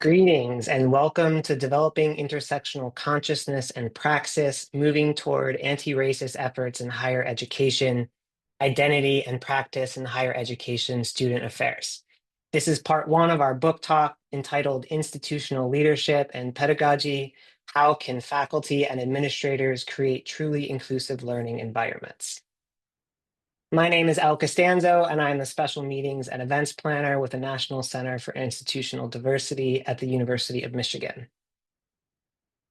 Greetings and welcome to Developing Intersectional Consciousness and Praxis, Moving Toward Antiracist Efforts in Higher Education, Identity and Practice in Higher Education Student Affairs. This is part one of our book talk entitled Institutional Leadership and Pedagogy, How Can Faculty and Administrators Create Truly Inclusive Learning Environments? My name is El Costanzo, and I'm the Special Meetings and Events Planner with the National Center for Institutional Diversity at the University of Michigan.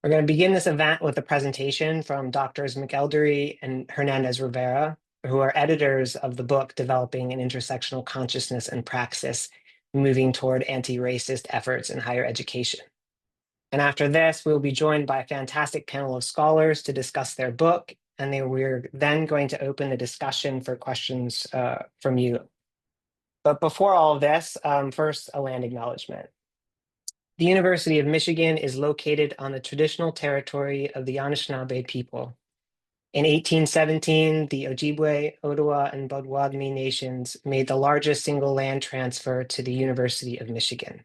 We're going to begin this event with a presentation from Drs. McElderry and Hernandez Rivera, who are editors of the book Developing an Intersectional Consciousness and Praxis, Moving Toward Antiracist Efforts in Higher Education. And after this, we'll be joined by a fantastic panel of scholars to discuss their book, and we're then going to open the discussion for questions from you. But before all of this, first, a land acknowledgement. The University of Michigan is located on the traditional territory of the Anishinaabe people. In 1817, the Ojibwe, Ottawa, and Potawatomi nations made the largest single land transfer to the University of Michigan.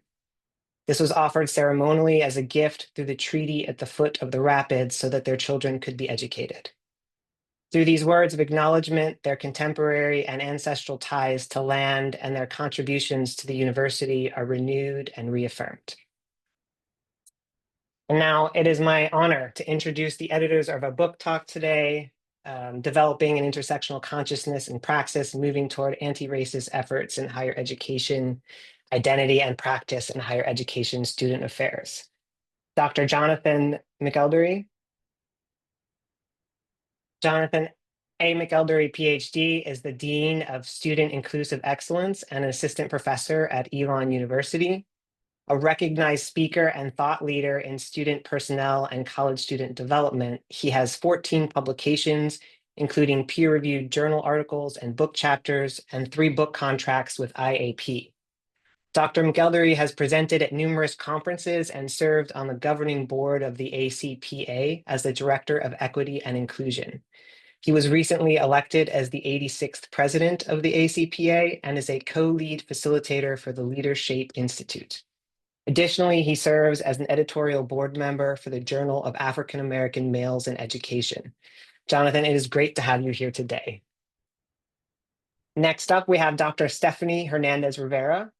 This was offered ceremonially as a gift through the treaty at the foot of the rapids so that their children could be educated. Through these words of acknowledgement, their contemporary and ancestral ties to land and their contributions to the university are renewed and reaffirmed. And now it is my honor to introduce the editors of our book talk today, Developing an Intersectional Consciousness and Praxis, Moving Toward Anti-Racist Efforts in Higher Education, Identity and Practice in Higher Education Student Affairs. Dr. Jonathan McElderry. Jonathan A. McElderry, PhD, is the Dean of Student Inclusive Excellence and an Assistant Professor at Elon University, a recognized speaker and thought leader in student personnel and college student development. He has 14 publications, including peer-reviewed journal articles and book chapters, and 3 book contracts with IAP. Dr. McElderry has presented at numerous conferences and served on the governing board of the ACPA as the Director of Equity and Inclusion. He was recently elected as the 86th president of the ACPA and is a co-lead facilitator for the Leadership Institute. Additionally, he serves as an editorial board member for the Journal of African American Males in Education. Jonathan, it is great to have you here today. Next up, we have Dr. Stephanie Hernandez Rivera.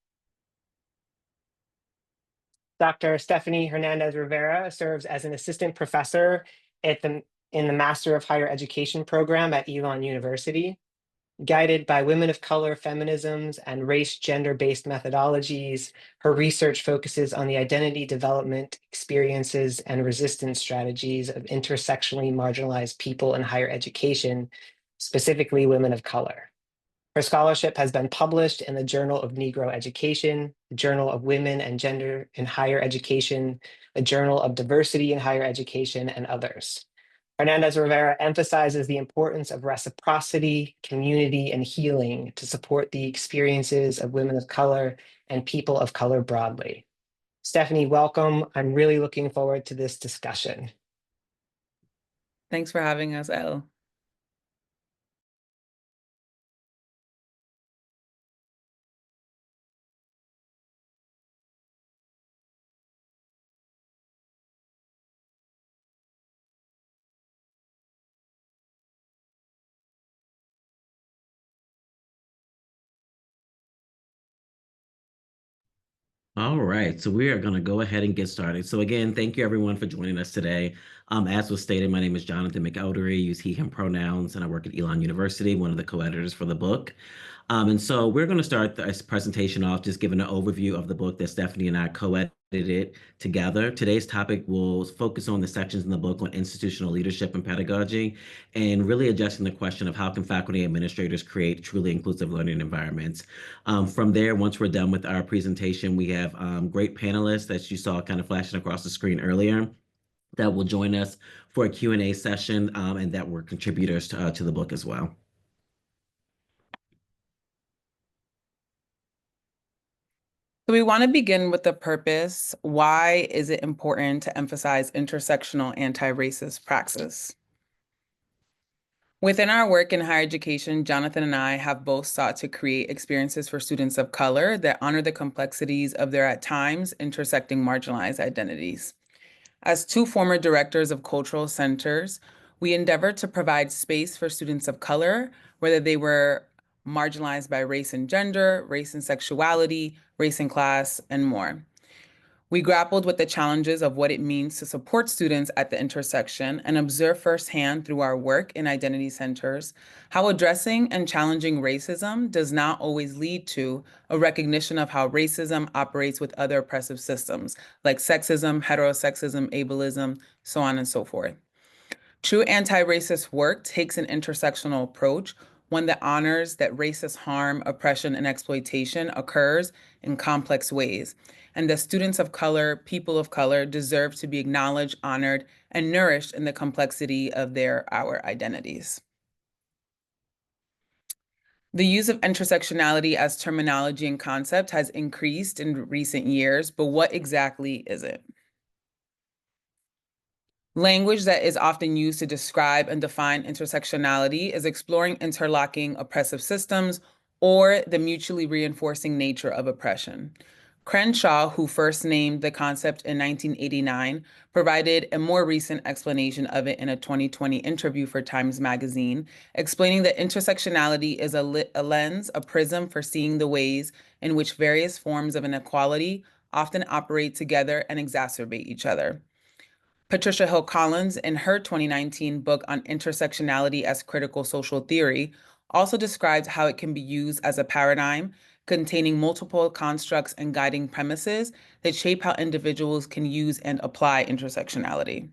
Dr. Stephanie Hernandez Rivera serves as an assistant professor in the Master of Higher Education program at Elon University. Guided by women of color feminisms and race gender-based methodologies, her research focuses on the identity development, experiences, and resistance strategies of intersectionally marginalized people in higher education, specifically women of color. Her scholarship has been published in the Journal of Negro Education, the Journal of Women and Gender in Higher Education, the Journal of Diversity in Higher Education, and others. Hernandez Rivera emphasizes the importance of reciprocity, community, and healing to support the experiences of women of color and people of color broadly. Stephanie, welcome. I'm really looking forward to this discussion. Thanks for having us, Elle. All right, so we are going to go ahead and get started. So again, thank you everyone for joining us today. As was stated, my name is Jonathan McElderry, use he, him pronouns, and I work at Elon University, one of the co-editors for the book. And so we're going to start this presentation off just giving an overview of the book that Stephanie and I co-edited together. Today's topic will focus on the sections in the book on institutional leadership and pedagogy, and really addressing the question of how can faculty administrators create truly inclusive learning environments. From there, once we're done with our presentation, we have great panelists that you saw kind of flashing across the screen earlier that will join us for a Q&A session and that were contributors to the book as well. So we want to begin with the purpose. Why is it important to emphasize intersectional anti-racist praxis? Within our work in higher education, Jonathan and I have both sought to create experiences for students of color that honor the complexities of their at times intersecting marginalized identities. As two former directors of cultural centers, we endeavor to provide space for students of color, whether they were marginalized by race and gender, race and sexuality, race and class, and more. We grappled with the challenges of what it means to support students at the intersection and observe firsthand through our work in identity centers how addressing and challenging racism does not always lead to a recognition of how racism operates with other oppressive systems like sexism, heterosexism, ableism, so on and so forth. True anti-racist work takes an intersectional approach, one that honors that racist harm, oppression, and exploitation occurs in complex ways, and that students of color, people of color, deserve to be acknowledged, honored, and nourished in the complexity of our identities. The use of intersectionality as terminology and concept has increased in recent years, but what exactly is it? Language that is often used to describe and define intersectionality is exploring interlocking oppressive systems or the mutually reinforcing nature of oppression. Crenshaw, who first named the concept in 1989, provided a more recent explanation of it in a 2020 interview for Times Magazine, explaining that intersectionality is a lens, a prism for seeing the ways in which various forms of inequality often operate together and exacerbate each other. Patricia Hill Collins, in her 2019 book on intersectionality as critical social theory, also describes how it can be used as a paradigm containing multiple constructs and guiding premises that shape how individuals can use and apply intersectionality.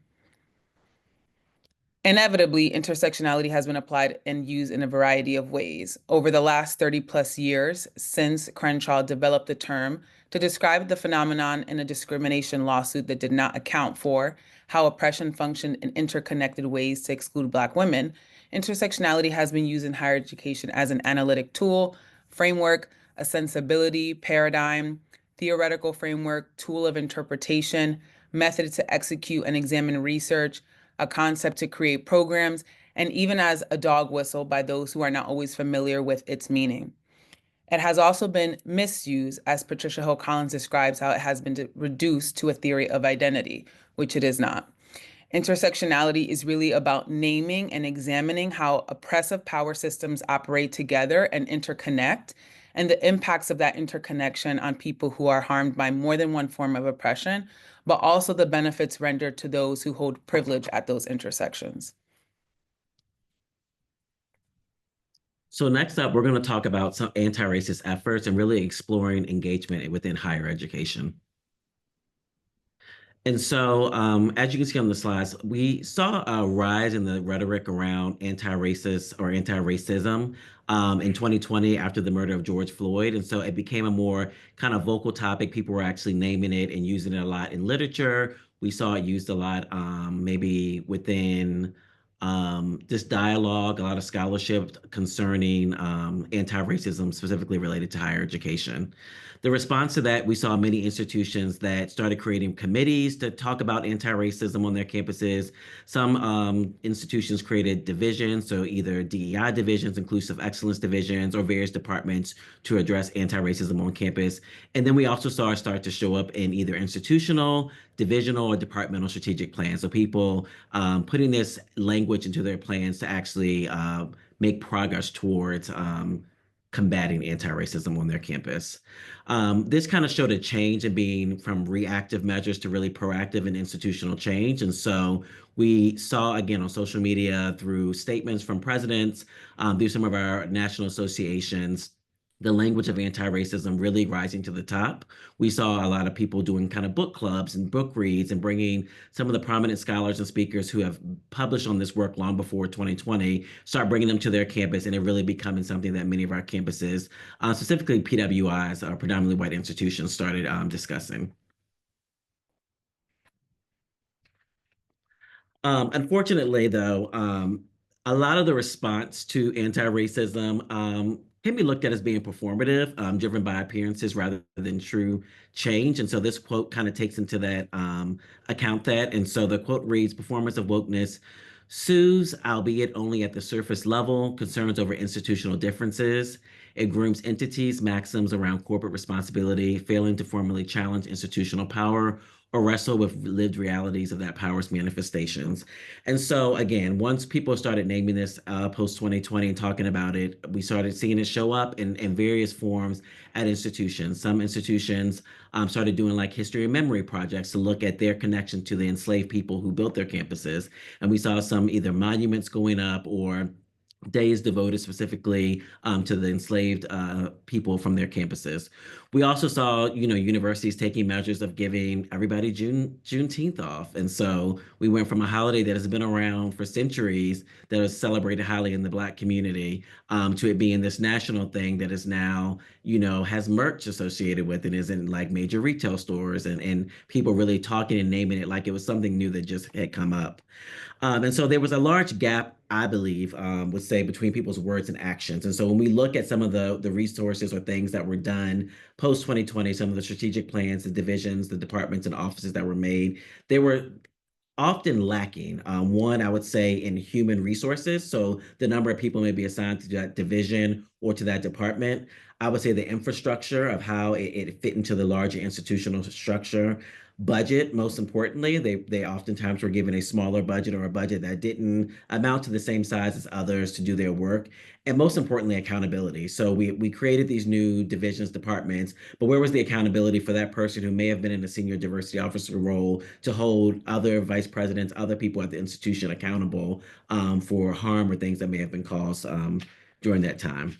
Inevitably, intersectionality has been applied and used in a variety of ways. Over the last 30 plus years, since Crenshaw developed the term to describe the phenomenon in a discrimination lawsuit that did not account for how oppression functioned in interconnected ways to exclude Black women, intersectionality has been used in higher education as an analytic tool, framework, a sensibility, paradigm, theoretical framework, tool of interpretation, method to execute and examine research, a concept to create programs, and even as a dog whistle by those who are not always familiar with its meaning. It has also been misused, as Patricia Hill Collins describes how it has been reduced to a theory of identity, which it is not. Intersectionality is really about naming and examining how oppressive power systems operate together and interconnect, and the impacts of that interconnection on people who are harmed by more than one form of oppression, but also the benefits rendered to those who hold privilege at those intersections. So next up, we're going to talk about some anti-racist efforts and really exploring engagement within higher education. And so, as you can see on the slides, we saw a rise in the rhetoric around anti-racist or anti-racism in 2020 after the murder of George Floyd. And so it became a more kind of vocal topic. People were actually naming it and using it a lot in literature. We saw it used a lot maybe within this dialogue, a lot of scholarship concerning anti-racism, specifically related to higher education. The response to that, we saw many institutions that started creating committees to talk about anti-racism on their campuses. Some institutions created divisions, so either DEI divisions, inclusive excellence divisions, or various departments to address anti-racism on campus. And then we also saw it start to show up in either institutional, divisional, or departmental strategic plans. So people putting this language into their plans to actually make progress towards combating anti-racism on their campus. This kind of showed a change in being from reactive measures to really proactive and institutional change. And so we saw, again, on social media, through statements from presidents, through some of our national associations, the language of anti-racism really rising to the top. We saw a lot of people doing kind of book clubs and book reads and bringing some of the prominent scholars and speakers who have published on this work long before 2020, start bringing them to their campus, and it really becoming something that many of our campuses, specifically PWIs, predominantly white institutions, started discussing. Unfortunately, though, a lot of the response to anti-racism can be looked at as being performative, driven by appearances rather than true change. And so this quote kind of takes into that account that. And so the quote reads, "Performance of wokeness soothes, albeit only at the surface level, concerns over institutional differences. It grooms entities, maxims around corporate responsibility, failing to formally challenge institutional power or wrestle with lived realities of that power's manifestations. And so, again, once people started naming this post 2020 and talking about it, we started seeing it show up in various forms at institutions. Some institutions started doing like history and memory projects to look at their connection to the enslaved people who built their campuses. And we saw some either monuments going up or days devoted specifically to the enslaved people from their campuses. We also saw, universities taking measures of giving everybody Juneteenth off, and so we went from a holiday that has been around for centuries, that is celebrated highly in the Black community, to it being this national thing that is now, has merch associated with it, is in like major retail stores, and people really talking and naming it like it was something new that just had come up. And so there was a large gap, I believe, would say, between people's words and actions. And so when we look at some of the resources or things that were done post 2020, some of the strategic plans, the divisions, the departments and offices that were made, they were often lacking. One, I would say, in human resources. So the number of people may be assigned to that division or to that department. I would say the infrastructure of how it fit into the larger institutional structure. Budget, most importantly, they oftentimes were given a smaller budget or a budget that didn't amount to the same size as others to do their work. And most importantly, accountability. So we created these new divisions, departments, but where was the accountability for that person who may have been in a senior diversity officer role to hold other vice presidents, other people at the institution accountable for harm or things that may have been caused during that time?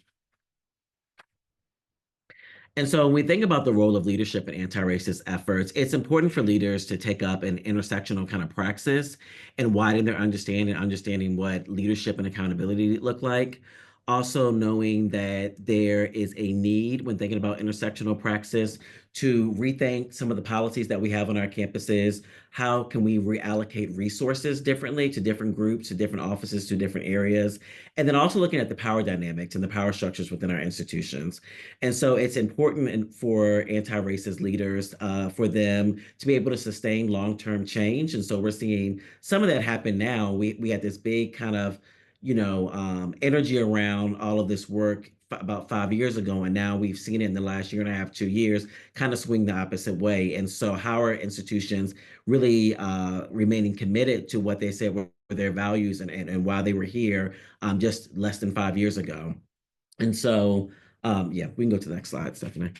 And so when we think about the role of leadership in anti-racist efforts, it's important for leaders to take up an intersectional kind of praxis and widen their understanding what leadership and accountability look like. Also knowing that there is a need when thinking about intersectional praxis to rethink some of the policies that we have on our campuses. How can we reallocate resources differently to different groups, to different offices, to different areas? And then also looking at the power dynamics and the power structures within our institutions. And so it's important for anti-racist leaders, for them to be able to sustain long-term change. And so we're seeing some of that happen now. We had this big kind of, energy around all of this work about 5 years ago, and now we've seen it in the last year and a half, 2 years, kind of swing the opposite way. And so how are institutions really remaining committed to what they said were their values and why they were here just less than 5 years ago? And so, yeah, we can go to the next slide, Stephanie.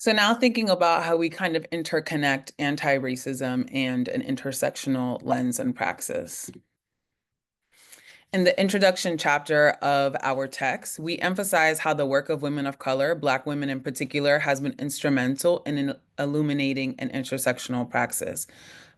So now thinking about how we kind of interconnect anti-racism and an intersectional lens and praxis. In the introduction chapter of our text, we emphasize how the work of women of color, Black women in particular, has been instrumental in illuminating an intersectional praxis.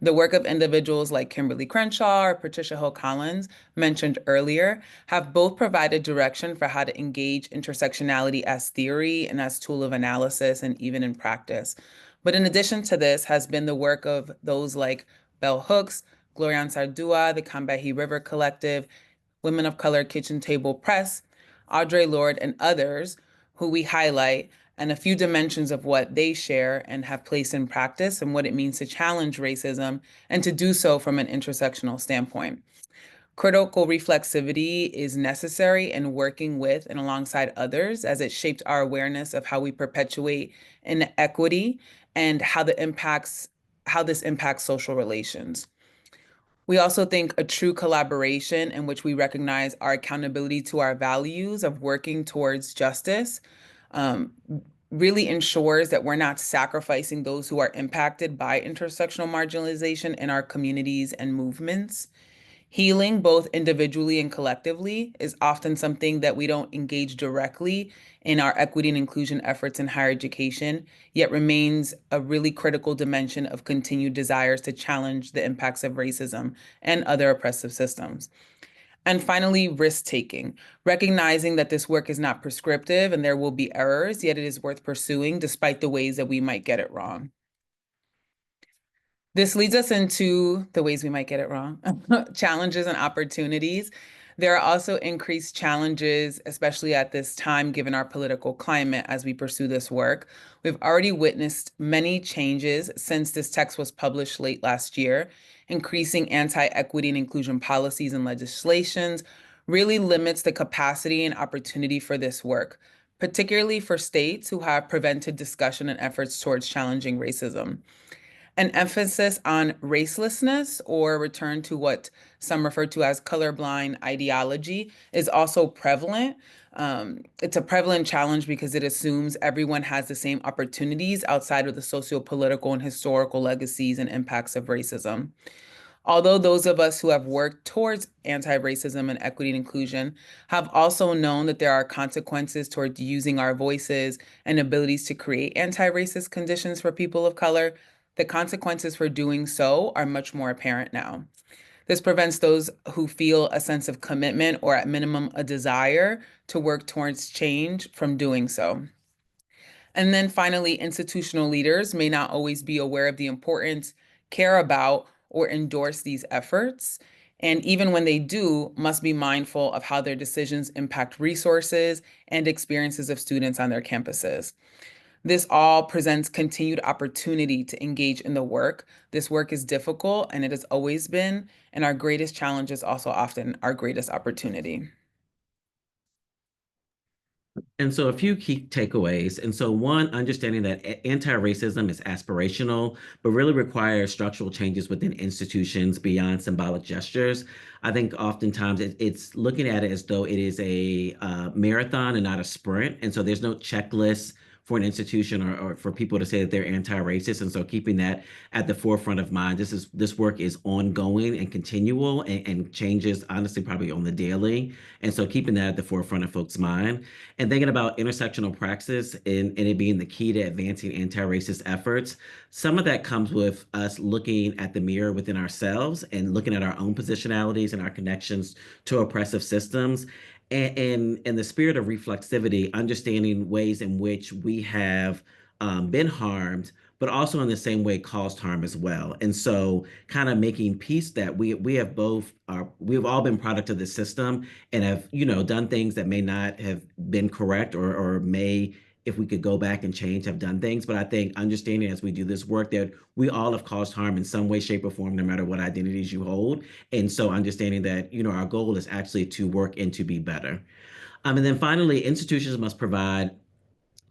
The work of individuals like Kimberly Crenshaw or Patricia Hill Collins, mentioned earlier, have both provided direction for how to engage intersectionality as theory and as tool of analysis and even in practice. But in addition to this has been the work of those like Bell Hooks, Gloria Ansardua, the Combahee River Collective, Women of Color Kitchen Table Press, Audre Lorde, and others who we highlight, and a few dimensions of what they share and have placed in practice and what it means to challenge racism and to do so from an intersectional standpoint. Critical reflexivity is necessary in working with and alongside others as it shaped our awareness of how we perpetuate inequity and how this impacts social relations. We also think a true collaboration in which we recognize our accountability to our values of working towards justice really ensures that we're not sacrificing those who are impacted by intersectional marginalization in our communities and movements. Healing, both individually and collectively, is often something that we don't engage directly in our equity and inclusion efforts in higher education, yet remains a really critical dimension of continued desires to challenge the impacts of racism and other oppressive systems. And finally, risk-taking, recognizing that this work is not prescriptive and there will be errors, yet it is worth pursuing despite the ways that we might get it wrong. This leads us into the ways we might get it wrong, challenges and opportunities. There are also increased challenges, especially at this time, given our political climate as we pursue this work. We've already witnessed many changes since this text was published late last year. Increasing anti-equity and inclusion policies and legislations really limits the capacity and opportunity for this work, particularly for states who have prevented discussion and efforts towards challenging racism. An emphasis on racelessness, or return to what some refer to as colorblind ideology, is also prevalent. It's a prevalent challenge because it assumes everyone has the same opportunities outside of the socio-political and historical legacies and impacts of racism. Although those of us who have worked towards anti-racism and equity and inclusion have also known that there are consequences towards using our voices and abilities to create anti-racist conditions for people of color, the consequences for doing so are much more apparent now. This prevents those who feel a sense of commitment, or at minimum a desire to work towards change, from doing so. And then finally, institutional leaders may not always be aware of the importance, care about, or endorse these efforts. And even when they do, must be mindful of how their decisions impact resources and experiences of students on their campuses. This all presents continued opportunity to engage in the work. This work is difficult, and it has always been, and our greatest challenge is also often our greatest opportunity. And so a few key takeaways. And so one, understanding that anti-racism is aspirational, but really requires structural changes within institutions beyond symbolic gestures. I think oftentimes it's looking at it as though it is a marathon and not a sprint. And so there's no checklist for an institution or for people to say that they're anti-racist. And so keeping that at the forefront of mind, this work is ongoing and continual and changes honestly probably on the daily. And so keeping that at the forefront of folks' mind and thinking about intersectional praxis and it being the key to advancing anti-racist efforts. Some of that comes with us looking at the mirror within ourselves and looking at our own positionalities and our connections to oppressive systems. And in the spirit of reflexivity, understanding ways in which we have been harmed, but also in the same way caused harm as well. And so kind of making peace that we have we've all been product of the system and have, done things that may not have been correct or may, if we could go back and change, have done things. But I think understanding as we do this work that we all have caused harm in some way, shape, or form, no matter what identities you hold. And so understanding that, our goal is actually to work and to be better. And then finally, institutions must provide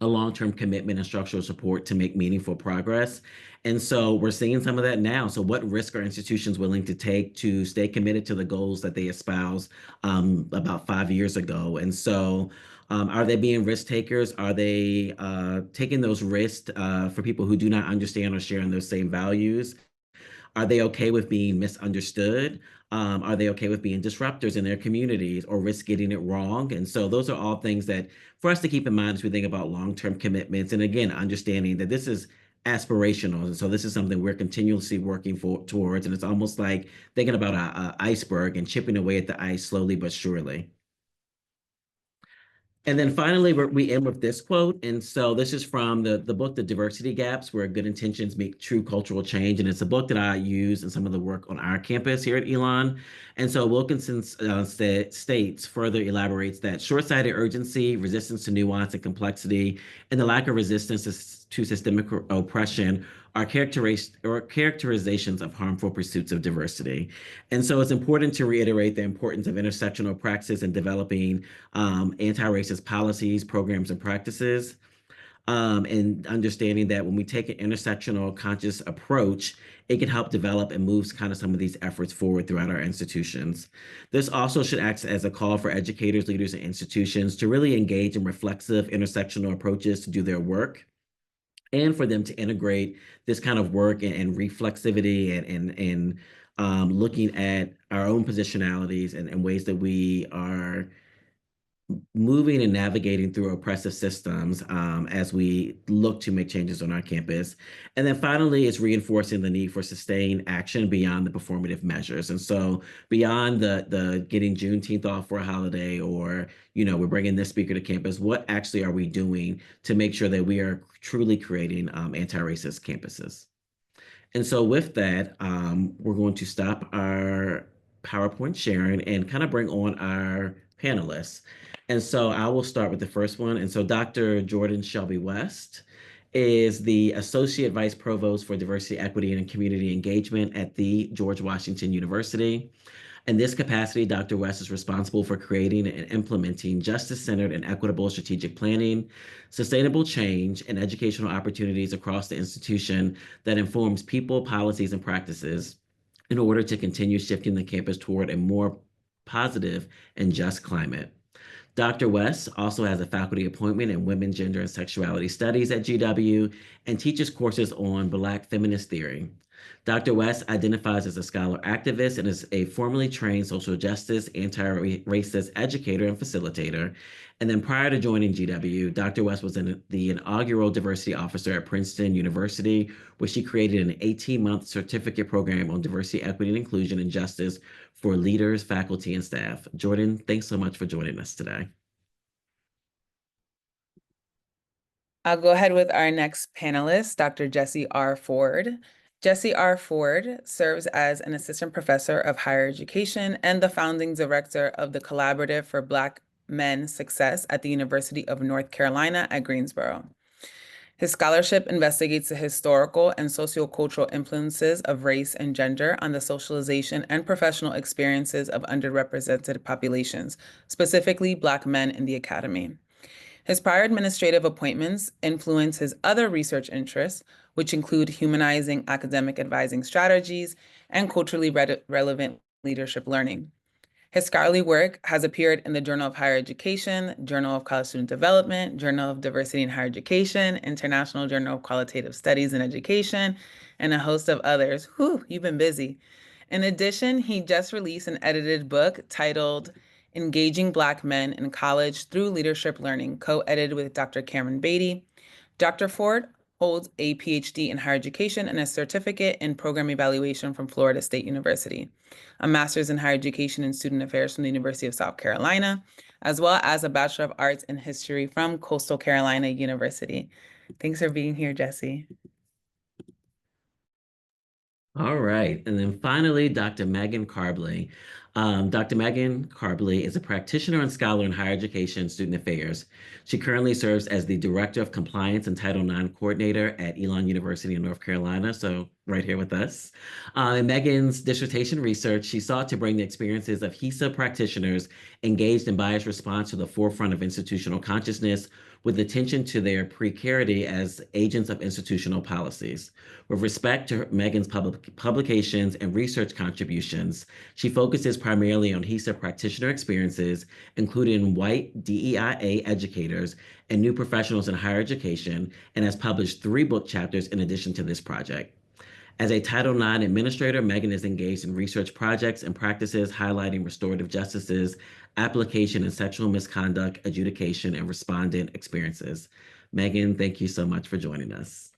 a long-term commitment and structural support to make meaningful progress. And so we're seeing some of that now. So what risk are institutions willing to take to stay committed to the goals that they espoused about 5 years ago? And so are they being risk takers? Are they taking those risks for people who do not understand or share in those same values? Are they okay with being misunderstood? Are they okay with being disruptors in their communities or risk getting it wrong? And so those are all things that for us to keep in mind as we think about long-term commitments. And again, understanding that this is aspirational. And so this is something we're continuously working towards. And it's almost like thinking about an iceberg and chipping away at the ice slowly but surely. And then finally, we end with this quote. And so this is from the book, The Diversity Gaps, Where Good Intentions Make True Cultural Change. And it's a book that I use in some of the work on our campus here at Elon. And so Wilkinson states, further elaborates that short-sighted urgency, resistance to nuance and complexity, and the lack of resistance to systemic oppression are characterizations of harmful pursuits of diversity. And so it's important to reiterate the importance of intersectional praxis in developing anti-racist policies, programs, and practices. And understanding that when we take an intersectional conscious approach, it can help develop and move kind of some of these efforts forward throughout our institutions. This also should act as a call for educators, leaders, and institutions to really engage in reflexive intersectional approaches to do their work, and for them to integrate this kind of work and reflexivity and looking at our own positionalities and ways that we are moving and navigating through oppressive systems as we look to make changes on our campus. And then finally, it's reinforcing the need for sustained action beyond the performative measures. And so beyond the getting Juneteenth off for a holiday, or, we're bringing this speaker to campus, what actually are we doing to make sure that we are truly creating anti-racist campuses? And so with that, we're going to stop our PowerPoint sharing and kind of bring on our panelists. And so I will start with the first one. And so Dr. Jordan Shelby West is the Associate Vice Provost for Diversity, Equity, and Community Engagement at the George Washington University. In this capacity, Dr. West is responsible for creating and implementing justice-centered and equitable strategic planning, sustainable change, and educational opportunities across the institution that informs people, policies, and practices in order to continue shifting the campus toward a more positive and just climate. Dr. West also has a faculty appointment in Women, Gender, and Sexuality Studies at GW and teaches courses on Black feminist theory. Dr. West identifies as a scholar activist and is a formally trained social justice, anti-racist educator and facilitator. And then prior to joining GW, Dr. West was the inaugural diversity officer at Princeton University, where she created an 18-month certificate program on diversity, equity, and inclusion and justice for leaders, faculty, and staff. Jordan, thanks so much for joining us today. I'll go ahead with our next panelist, Dr. Jessie R. Ford. Jessie R. Ford serves as an assistant professor of higher education and the founding director of the Collaborative for Black Men Success at the University of North Carolina at Greensboro. His scholarship investigates the historical and sociocultural influences of race and gender on the socialization and professional experiences of underrepresented populations, specifically Black men in the academy. His prior administrative appointments influence his other research interests, which include humanizing academic advising strategies and culturally relevant leadership learning. His scholarly work has appeared in the Journal of Higher Education, Journal of College Student Development, Journal of Diversity in Higher Education, International Journal of Qualitative Studies in Education, and a host of others. Whew, you've been busy. In addition, he just released an edited book titled Engaging Black Men in College Through Leadership Learning, co-edited with Dr. Cameron Beatty. Dr. Ford holds a PhD in higher education and a certificate in program evaluation from Florida State University, a master's in higher education and student affairs from the University of South Carolina, as well as a Bachelor of Arts in History from Coastal Carolina University. Thanks for being here, Jessie. All right. And then finally, Dr. Megan Carbley. Dr. Megan Carbley is a practitioner and scholar in higher education and student affairs. She currently serves as the Director of Compliance and Title IX Coordinator at Elon University in North Carolina, so right here with us. In Megan's dissertation research, she sought to bring the experiences of HESA practitioners engaged in bias response to the forefront of institutional consciousness, with attention to their precarity as agents of institutional policies. With respect to Megan's publications and research contributions, she focuses primarily on HESA practitioner experiences, including white DEIA educators and new professionals in higher education, and has published 3 book chapters in addition to this project. As a Title IX administrator, Megan is engaged in research projects and practices highlighting restorative justice's application in sexual misconduct, adjudication, and respondent experiences. Megan, thank you so much for joining us.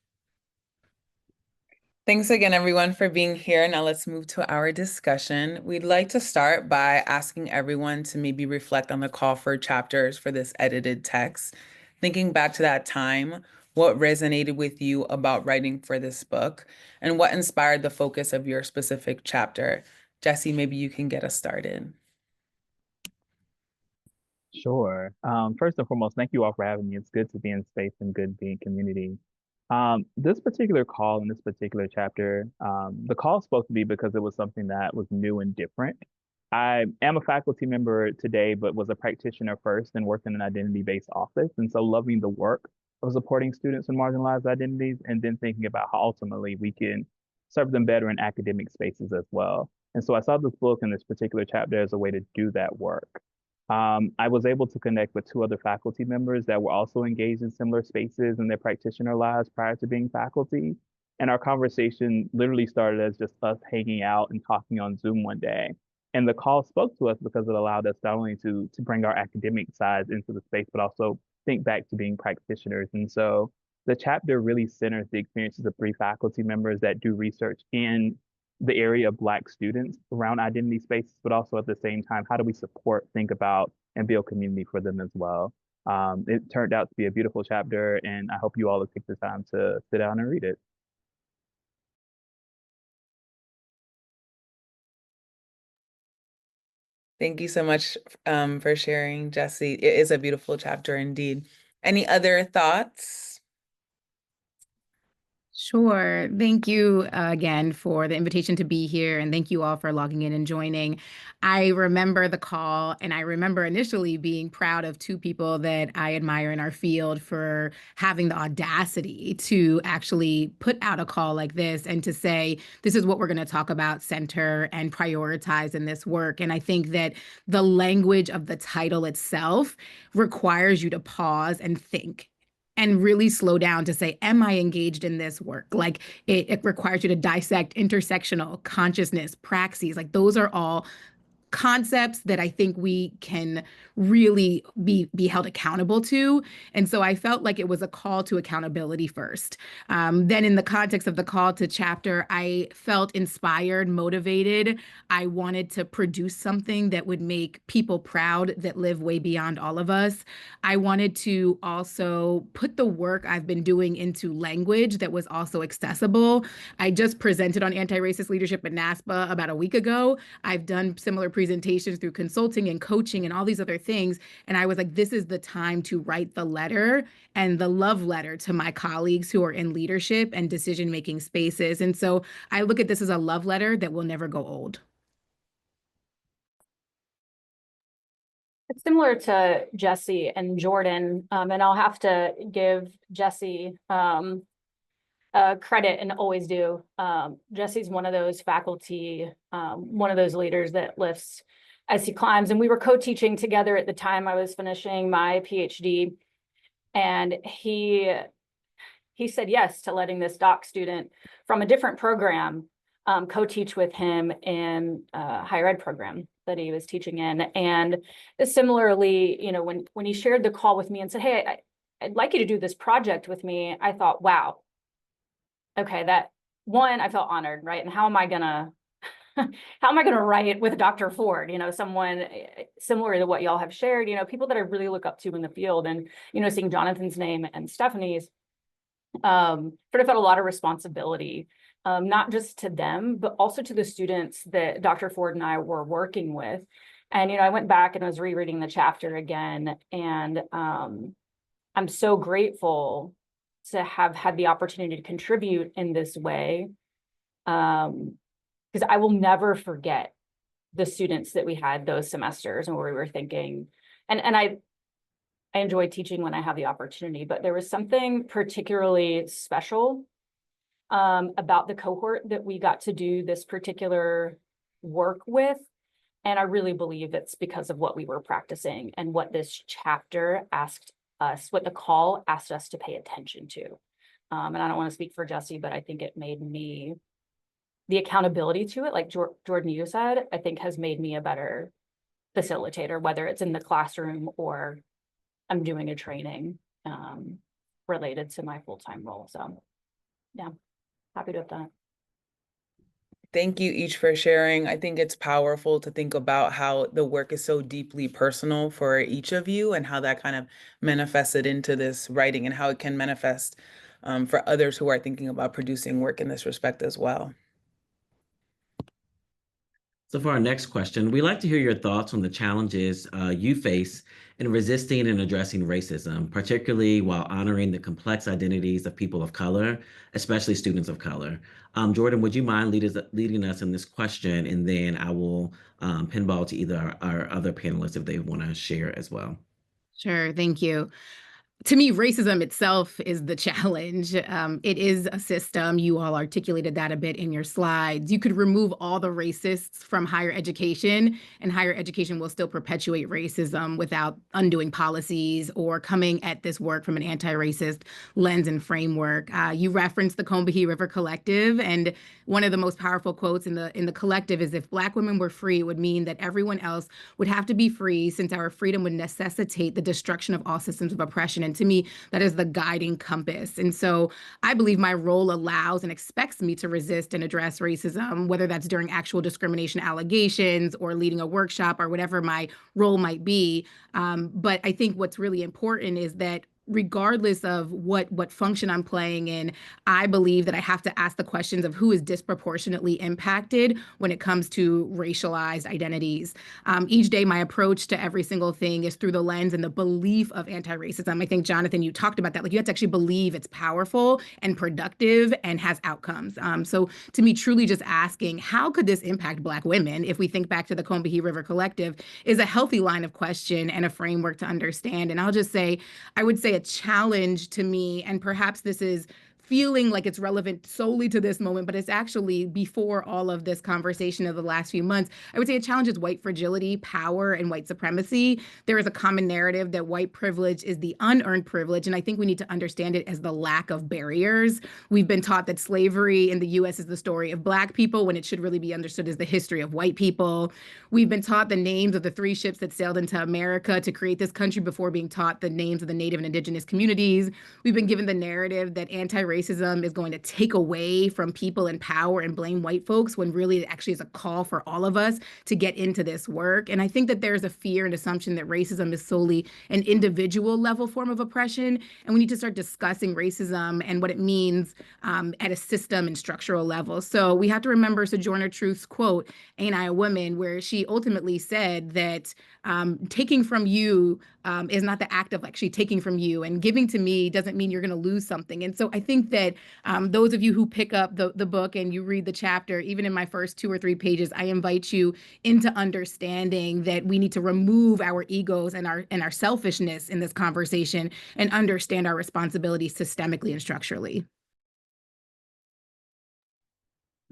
Thanks again, everyone, for being here. Now let's move to our discussion. We'd like to start by asking everyone to maybe reflect on the call for chapters for this edited text. Thinking back to that time, what resonated with you about writing for this book, and what inspired the focus of your specific chapter? Jessie, maybe you can get us started. Sure. First and foremost, thank you all for having me. It's good to be in space and good to be in community. This particular call in this particular chapter, the call spoke to me because it was something that was new and different. I am a faculty member today, but was a practitioner first and worked in an identity-based office. And so loving the work of supporting students in marginalized identities and then thinking about how ultimately we can serve them better in academic spaces as well. And so I saw this book and this particular chapter as a way to do that work. I was able to connect with 2 other faculty members that were also engaged in similar spaces in their practitioner lives prior to being faculty. And our conversation literally started as just us hanging out and talking on Zoom one day. And the call spoke to us because it allowed us not only to bring our academic sides into the space, but also think back to being practitioners. And so the chapter really centers the experiences of 3 faculty members that do research in the area of Black students around identity spaces, but also at the same time, how do we support, think about, and build community for them as well? It turned out to be a beautiful chapter, and I hope you all will take the time to sit down and read it. Thank you so much for sharing, Jesse. It is a beautiful chapter indeed. Any other thoughts? Sure. Thank you again for the invitation to be here. And thank you all for logging in and joining. I remember the call, and I remember initially being proud of two people that I admire in our field for having the audacity to actually put out a call like this and to say, this is what we're going to talk about, center, and prioritize in this work. And I think that the language of the title itself requires you to pause and think and really slow down to say, am I engaged in this work? Like it requires you to dissect intersectional consciousness, praxis. Like those are all concepts that I think we can really be held accountable to. And so I felt like it was a call to accountability first. Then in the context of the call to chapter, I felt inspired, motivated. I wanted to produce something that would make people proud that live way beyond all of us. I wanted to also put the work I've been doing into language that was also accessible. I just presented on anti-racist leadership at NASPA about a week ago. I've done similar presentations through consulting and coaching and all these other things. And I was like, this is the time to write the letter and the love letter to my colleagues who are in leadership and decision-making spaces. And so I look at this as a love letter that will never go old. It's similar to Jesse and Jordan, and I'll have to give Jesse credit and always do. Jesse's one of those faculty, one of those leaders that lifts as he climbs. And we were co-teaching together at the time I was finishing my PhD. And he said yes to letting this doc student from a different program co-teach with him in a higher ed program that he was teaching in. And similarly, you know, when he shared the call with me and said, hey, I'd like you to do this project with me, I thought, wow, okay, that one, I felt honored, right? And how am I gonna write with Dr. Ford, you know, someone similar to what y'all have shared, you know, people that I really look up to in the field, and, you know, seeing Jonathan's name and Stephanie's, sort of felt a lot of responsibility, not just to them, but also to the students that Dr. Ford and I were working with. And, you know, I went back and I was rereading the chapter again, and I'm so grateful to have had the opportunity to contribute in this way, because I will never forget the students that we had those semesters and where we were thinking, and I enjoy teaching when I have the opportunity, but there was something particularly special about the cohort that we got to do this particular work with. And I really believe it's because of what we were practicing and what this chapter asked us, what the call asked us to pay attention to. And I don't want to speak for Jesse, but I think it made me, the accountability to it, like Jordan, you said, I think has made me a better facilitator, whether it's in the classroom or I'm doing a training related to my full-time role. So yeah, happy to have done it. Thank you each for sharing. I think it's powerful to think about how the work is so deeply personal for each of you and how that kind of manifested into this writing and how it can manifest for others who are thinking about producing work in this respect as well. So for our next question, we'd like to hear your thoughts on the challenges you face in resisting and addressing racism, particularly while honoring the complex identities of people of color, especially students of color. Jordan, would you mind leading us in this question? And then I will pinball to either our other panelists if they want to share as well. Sure, thank you. To me, racism itself is the challenge. It is a system. You all articulated that a bit in your slides. You could remove all the racists from higher education, and higher education will still perpetuate racism without undoing policies or coming at this work from an anti-racist lens and framework. You referenced the Combahee River Collective, and one of the most powerful quotes in the collective is, if Black women were free, it would mean that everyone else would have to be free, since our freedom would necessitate the destruction of all systems of oppression. And to me, that is the guiding compass. And so I believe my role allows and expects me to resist and address racism, whether that's during actual discrimination allegations or leading a workshop or whatever my role might be. But I think what's really important is that regardless of what function I'm playing in, I believe that I have to ask the questions of who is disproportionately impacted when it comes to racialized identities. Each day, my approach to every single thing is through the lens and the belief of anti-racism. I think, Jonathan, you talked about that. Like, you have to actually believe it's powerful and productive and has outcomes. So to me, truly just asking, how could this impact Black women, if we think back to the Combahee River Collective, is a healthy line of question and a framework to understand. And I'll just say, I would say a challenge to me, and perhaps this is feeling like it's relevant solely to this moment, but it's actually before all of this conversation of the last few months. I would say a challenge is white fragility, power, and white supremacy. There is a common narrative that white privilege is the unearned privilege, and I think we need to understand it as the lack of barriers. We've been taught that slavery in the U.S. is the story of Black people, when it should really be understood as the history of white people. We've been taught the names of the 3 ships that sailed into America to create this country before being taught the names of the Native and Indigenous communities. We've been given the narrative that anti-racism is going to take away from people in power and blame white folks, when really it actually is a call for all of us to get into this work. And I think that there's a fear and assumption that racism is solely an individual level form of oppression. And we need to start discussing racism and what it means at a system and structural level. So we have to remember Sojourner Truth's quote, "Ain't I a Woman?" where she ultimately said that taking from you is not the act of actually taking from you, and giving to me doesn't mean you're going to lose something. And so I think that those of you who pick up the book and you read the chapter, even in my first 2 or 3 pages, I invite you into understanding that we need to remove our egos and our selfishness in this conversation and understand our responsibility systemically and structurally.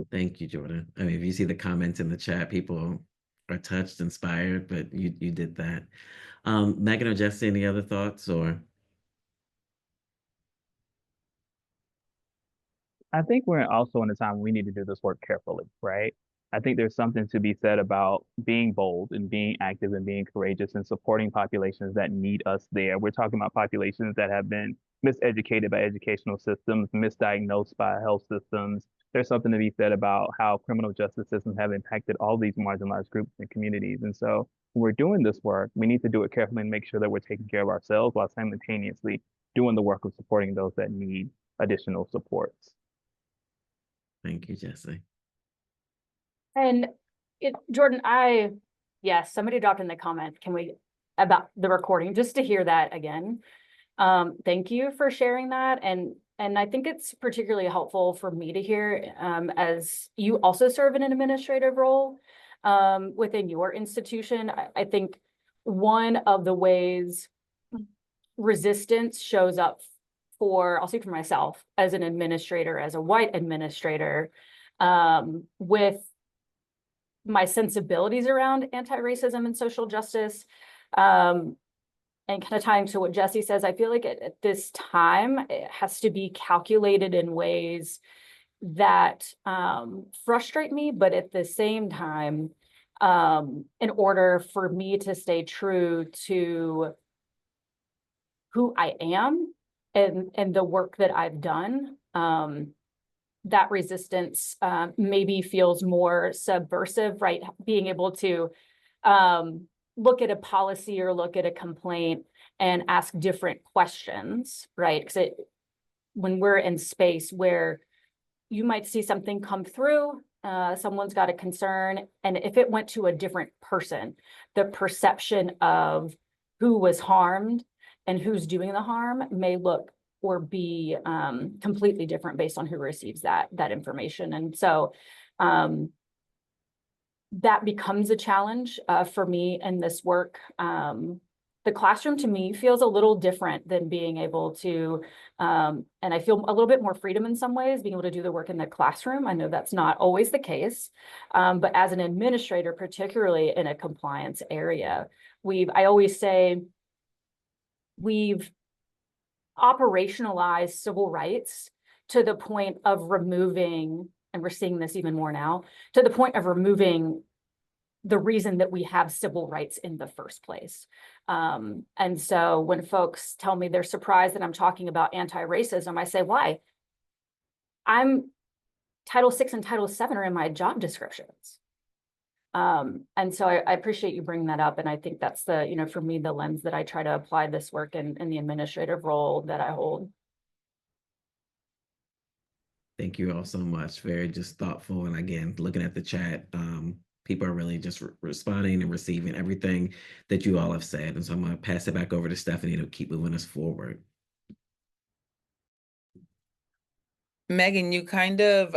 Thank you, Jordan. I mean, if you see the comments in the chat, people are touched, inspired, but you did that. Megan or Jesse, any other thoughts? Or I think we're also in a time when we need to do this work carefully, right? I think there's something to be said about being bold and being active and being courageous and supporting populations that need us there. We're talking about populations that have been miseducated by educational systems, misdiagnosed by health systems. There's something to be said about how criminal justice systems have impacted all these marginalized groups and communities. And so when we're doing this work, we need to do it carefully and make sure that we're taking care of ourselves while simultaneously doing the work of supporting those that need additional supports. thank you, Jesse. And Jordan, yes, somebody dropped in the comment, about the recording, just to hear that again. Thank you for sharing that. And I think it's particularly helpful for me to hear, as you also serve in an administrative role within your institution. I think one of the ways resistance shows up I'll speak for myself as an administrator, as a white administrator, with my sensibilities around anti-racism and social justice, and kind of tying to what Jesse says, I feel like at this time, it has to be calculated in ways that frustrate me, but at the same time, in order for me to stay true to who I am and the work that I've done, that resistance maybe feels more subversive, right? Being able to look at a policy or look at a complaint and ask different questions, right? Because when we're in space where you might see something come through, someone's got a concern, and if it went to a different person, the perception of who was harmed and who's doing the harm may look or be completely different based on who receives that information. And so that becomes a challenge for me in this work. The classroom to me feels a little different than being able to, and I feel a little bit more freedom in some ways, being able to do the work in the classroom. I know that's not always the case, but as an administrator, particularly in a compliance area, I always say, we've operationalized civil rights to the point of removing, and we're seeing this even more now, to the point of removing the reason that we have civil rights in the first place. And so when folks tell me they're surprised that I'm talking about anti-racism, I say, why? Title VI and Title VII are in my job descriptions. And so I appreciate you bringing that up. And I think that's the, you know, for me, the lens that I try to apply this work in the administrative role that I hold. Thank you all so much. Very just thoughtful. And again, looking at the chat, people are really just responding and receiving everything that you all have said. And so I'm going to pass it back over to Stephanie to keep moving us forward. Megan, you kind of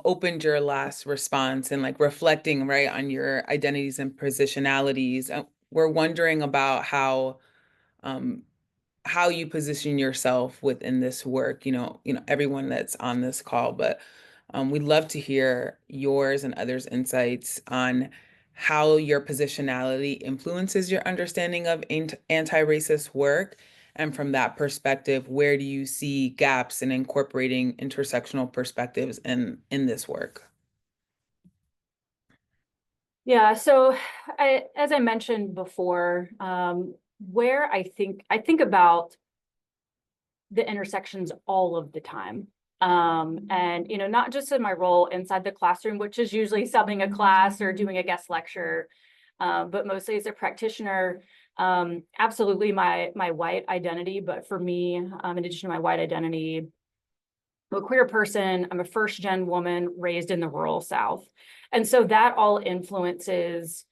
opened your last response and like reflecting, right, on your identities and positionalities. We're wondering about how you position yourself within this work, you know, everyone that's on this call, but we'd love to hear yours and others' insights on how your positionality influences your understanding of anti-racist work. And from that perspective, where do you see gaps in incorporating intersectional perspectives in this work? Yeah, so as I mentioned before, where I think about the intersections all of the time. And, you know, not just in my role inside the classroom, which is usually subbing a class or doing a guest lecture, but mostly as a practitioner. Absolutely my white identity, but for me, in addition to my white identity, I'm a queer person. I'm a first-gen woman raised in the rural South. And so that all influences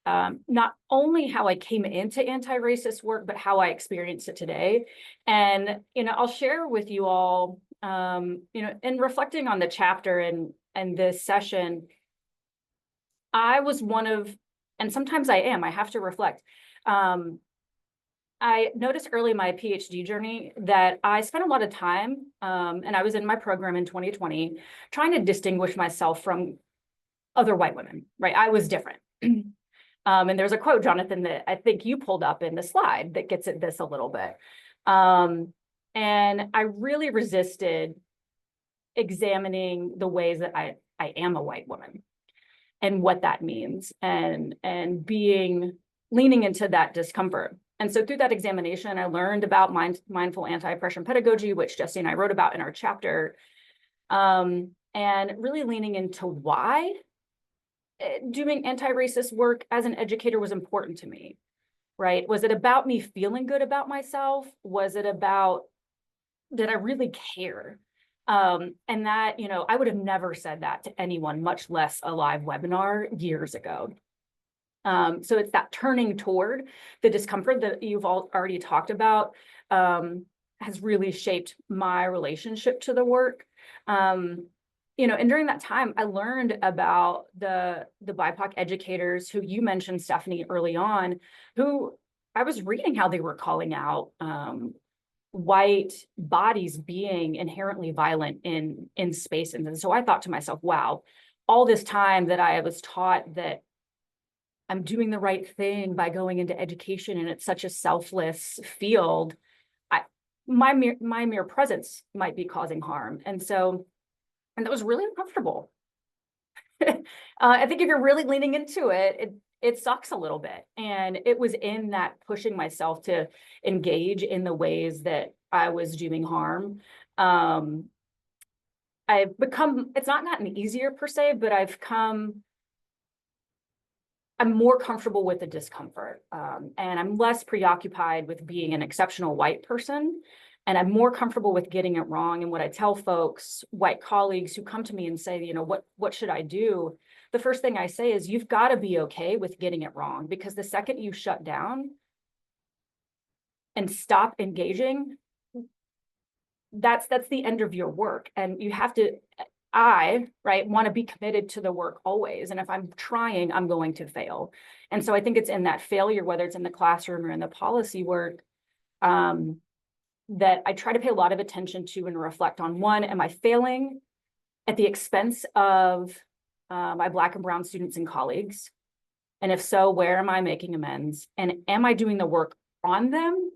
not only how I came into anti-racist work, but how I experience it today. And, you know, I'll share with you all, you know, in reflecting on the chapter and this session, I was one of, and sometimes I am, I have to reflect. I noticed early in my PhD journey that I spent a lot of time, and I was in my program in 2020, trying to distinguish myself from other white women, right? I was different. And there's a quote, Jonathan, that I think you pulled up in the slide that gets at this a little bit. And I really resisted examining the ways that I am a white woman and what that means, and leaning into that discomfort. And so through that examination, I learned about mindful anti-oppression pedagogy, which Jesse and I wrote about in our chapter, and really leaning into why doing anti-racist work as an educator was important to me, right? Was it about me feeling good about myself? Was it about, did I really care? And that, you know, I would have never said that to anyone, much less a live webinar years ago. So it's that turning toward the discomfort that you've all already talked about, has really shaped my relationship to the work. You know, and during that time, I learned about the BIPOC educators who you mentioned, Stephanie, early on, who I was reading how they were calling out white bodies being inherently violent in spaces. And so I thought to myself, wow, all this time that I was taught that I'm doing the right thing by going into education and it's such a selfless field, my mere presence might be causing harm. And that was really uncomfortable. I think if you're really leaning into it, it sucks a little bit. And it was in that pushing myself to engage in the ways that I was doing harm. I've become, it's not gotten easier per se, but I'm more comfortable with the discomfort, and I'm less preoccupied with being an exceptional white person. And I'm more comfortable with getting it wrong. And what I tell folks, white colleagues who come to me and say, you know, what should I do? The first thing I say is you've got to be okay with getting it wrong, because the second you shut down and stop engaging, that's the end of your work. And you have to, want to be committed to the work always. And if I'm trying, I'm going to fail. And so I think it's in that failure, whether it's in the classroom or in the policy work, that I try to pay a lot of attention to and reflect on. One, am I failing at the expense of my Black and Brown students and colleagues? And if so, where am I making amends? And am I doing the work on them,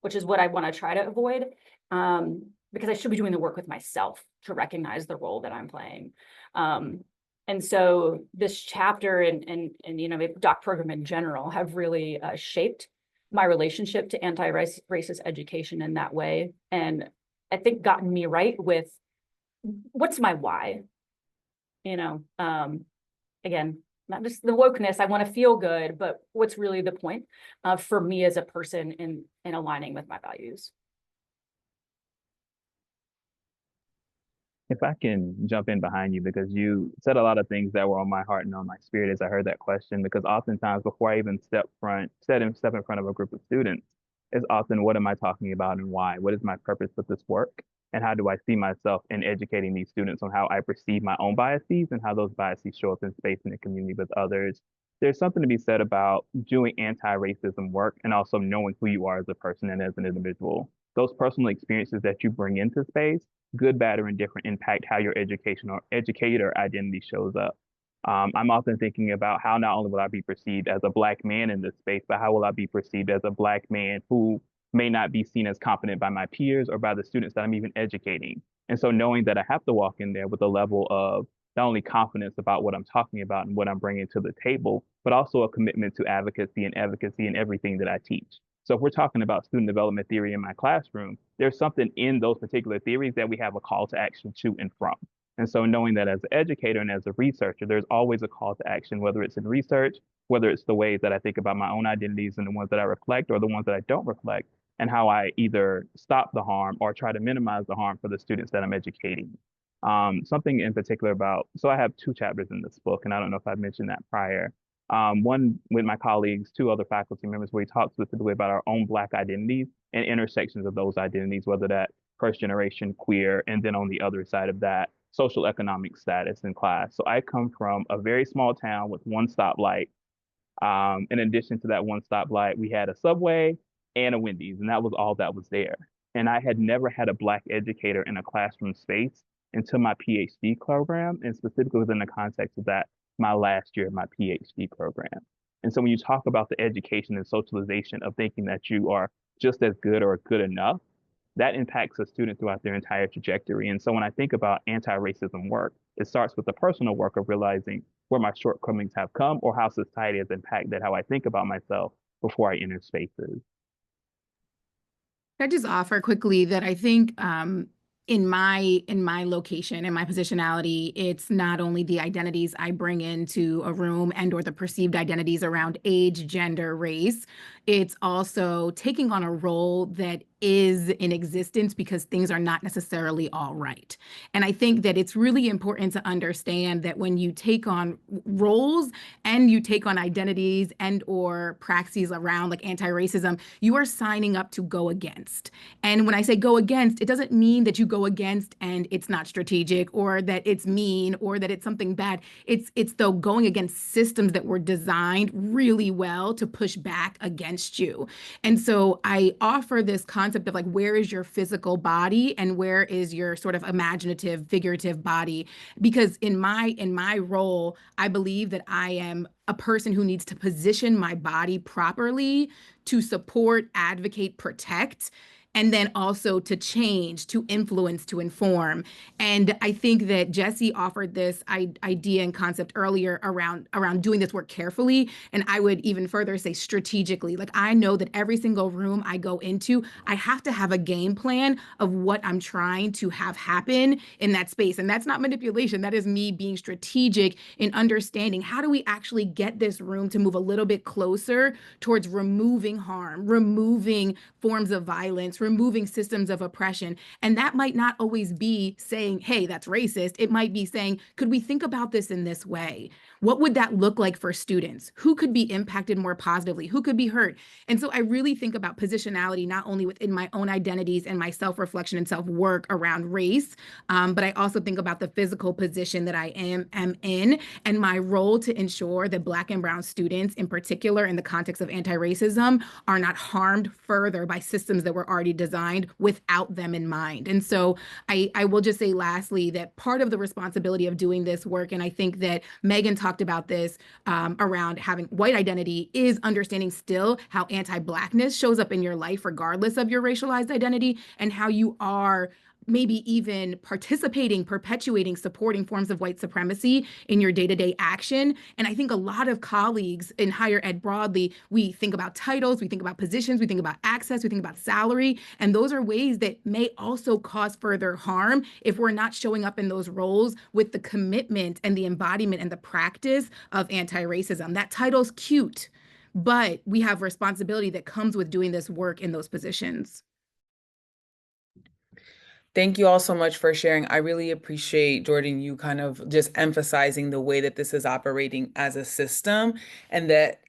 which is what I want to try to avoid? Because I should be doing the work with myself to recognize the role that I'm playing. And so this chapter and you know, the doc program in general have really shaped my relationship to anti-racist education in that way. And I think gotten me right with what's my why? You know, again, not just the wokeness, I want to feel good, but what's really the point for me as a person in aligning with my values. If I can jump in behind you, because you said a lot of things that were on my heart and on my spirit as I heard that question, because oftentimes before I even step in front of a group of students, is often what am I talking about and why? What is my purpose with this work? And how do I see myself in educating these students on how I perceive my own biases and how those biases show up in space in the community with others? There's something to be said about doing anti-racism work and also knowing who you are as a person and as an individual. Those personal experiences that you bring into space, good, bad, or indifferent, impact how your educator identity shows up. I'm often thinking about how not only will I be perceived as a Black man in this space, but how will I be perceived as a Black man who may not be seen as competent by my peers or by the students that I'm even educating. And so knowing that I have to walk in there with a level of not only confidence about what I'm talking about and what I'm bringing to the table, but also a commitment to advocacy in everything that I teach. So if we're talking about student development theory in my classroom, there's something in those particular theories that we have a call to action to and from. And so knowing that as an educator and as a researcher, there's always a call to action, whether it's in research, whether it's the ways that I think about my own identities and the ones that I reflect or the ones that I don't reflect, and how I either stop the harm or try to minimize the harm for the students that I'm educating. Something in particular about, so I have 2 chapters in this book, and I don't know if I mentioned that prior. One with my colleagues, 2 other faculty members, where he talks specifically about our own Black identities and intersections of those identities, whether that first generation queer, and then on the other side of that, social economic status in class. So I come from a very small town with 1 stoplight. In addition to that 1 stoplight, we had a Subway and a Wendy's, and that was all that was there. And I had never had a Black educator in a classroom space until my PhD program, and specifically within the context of that, my last year of my PhD program. And so when you talk about the education and socialization of thinking that you are just as good or good enough, that impacts a student throughout their entire trajectory. And so when I think about anti-racism work, it starts with the personal work of realizing where my shortcomings have come or how society has impacted how I think about myself before I enter spaces. I just offer quickly that I think in my location and my positionality, it's not only the identities I bring into a room and or the perceived identities around age, gender, race. It's also taking on a role that is in existence because things are not necessarily all right. And I think that it's really important to understand that when you take on roles and you take on identities and or praxis around like anti-racism, you are signing up to go against. And when I say go against, it doesn't mean that you go against and it's not strategic or that it's mean or that it's something bad. It's though going against systems that were designed really well to push back against you. And so I offer this concept of like, where is your physical body and where is your sort of imaginative, figurative body? Because in my role, I believe that I am a person who needs to position my body properly to support, advocate, protect, and then also to change, to influence, to inform. And I think that Jesse offered this idea and concept earlier around doing this work carefully. And I would even further say strategically. Like I know that every single room I go into, I have to have a game plan of what I'm trying to have happen in that space. And that's not manipulation. That is me being strategic in understanding how do we actually get this room to move a little bit closer towards removing harm, removing forms of violence, removing systems of oppression. And that might not always be saying, hey, that's racist. It might be saying, could we think about this in this way? What would that look like for students? Who could be impacted more positively? Who could be hurt? And so I really think about positionality, not only within my own identities and my self-reflection and self-work around race, but I also think about the physical position that I am in and my role to ensure that Black and Brown students, in particular in the context of anti-racism, are not harmed further by systems that were already designed without them in mind. And so I will just say lastly that part of the responsibility of doing this work, and I think that Megan talked about this around having white identity, is understanding still how anti-Blackness shows up in your life regardless of your racialized identity and how you are maybe even participating, perpetuating, supporting forms of white supremacy in your day-to-day action. And I think a lot of colleagues in higher ed broadly, we think about titles, we think about positions, we think about access, we think about salary, and those are ways that may also cause further harm if we're not showing up in those roles with the commitment and the embodiment and the practice of anti-racism. That title's cute, but we have responsibility that comes with doing this work in those positions. Thank you all so much for sharing. I really appreciate, Jordan, you kind of just emphasizing the way that this is operating as a system, and that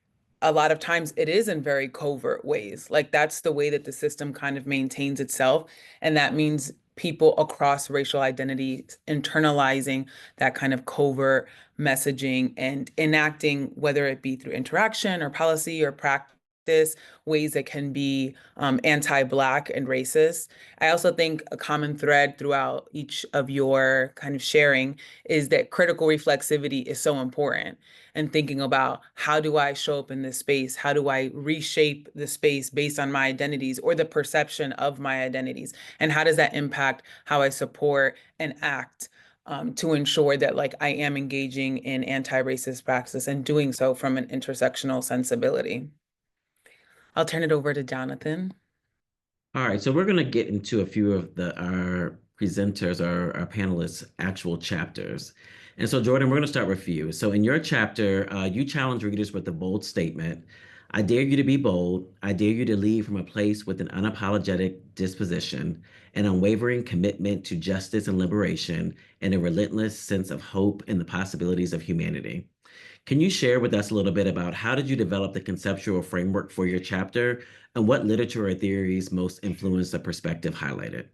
a lot of times it is in very covert ways. Like, that's the way that the system kind of maintains itself. And that means people across racial identities internalizing that kind of covert messaging and enacting, whether it be through interaction or policy or practice, ways that can be anti-Black and racist. I also think a common thread throughout each of your kind of sharing is that critical reflexivity is so important, and thinking about, how do I show up in this space? How do I reshape the space based on my identities or the perception of my identities? And how does that impact how I support and act to ensure that, like, I am engaging in anti-racist practice and doing so from an intersectional sensibility? I'll turn it over to Jonathan. All right, so we're going to get into a few of our presenters, our panelists' actual chapters. And so, Jordan, we're going to start with you. So in your chapter, you challenge readers with a bold statement. I dare you to be bold. I dare you to lead from a place with an unapologetic disposition, an unwavering commitment to justice and liberation, and a relentless sense of hope in the possibilities of humanity. Can you share with us a little bit about how did you develop the conceptual framework for your chapter, and what literature or theories most influenced the perspective highlighted?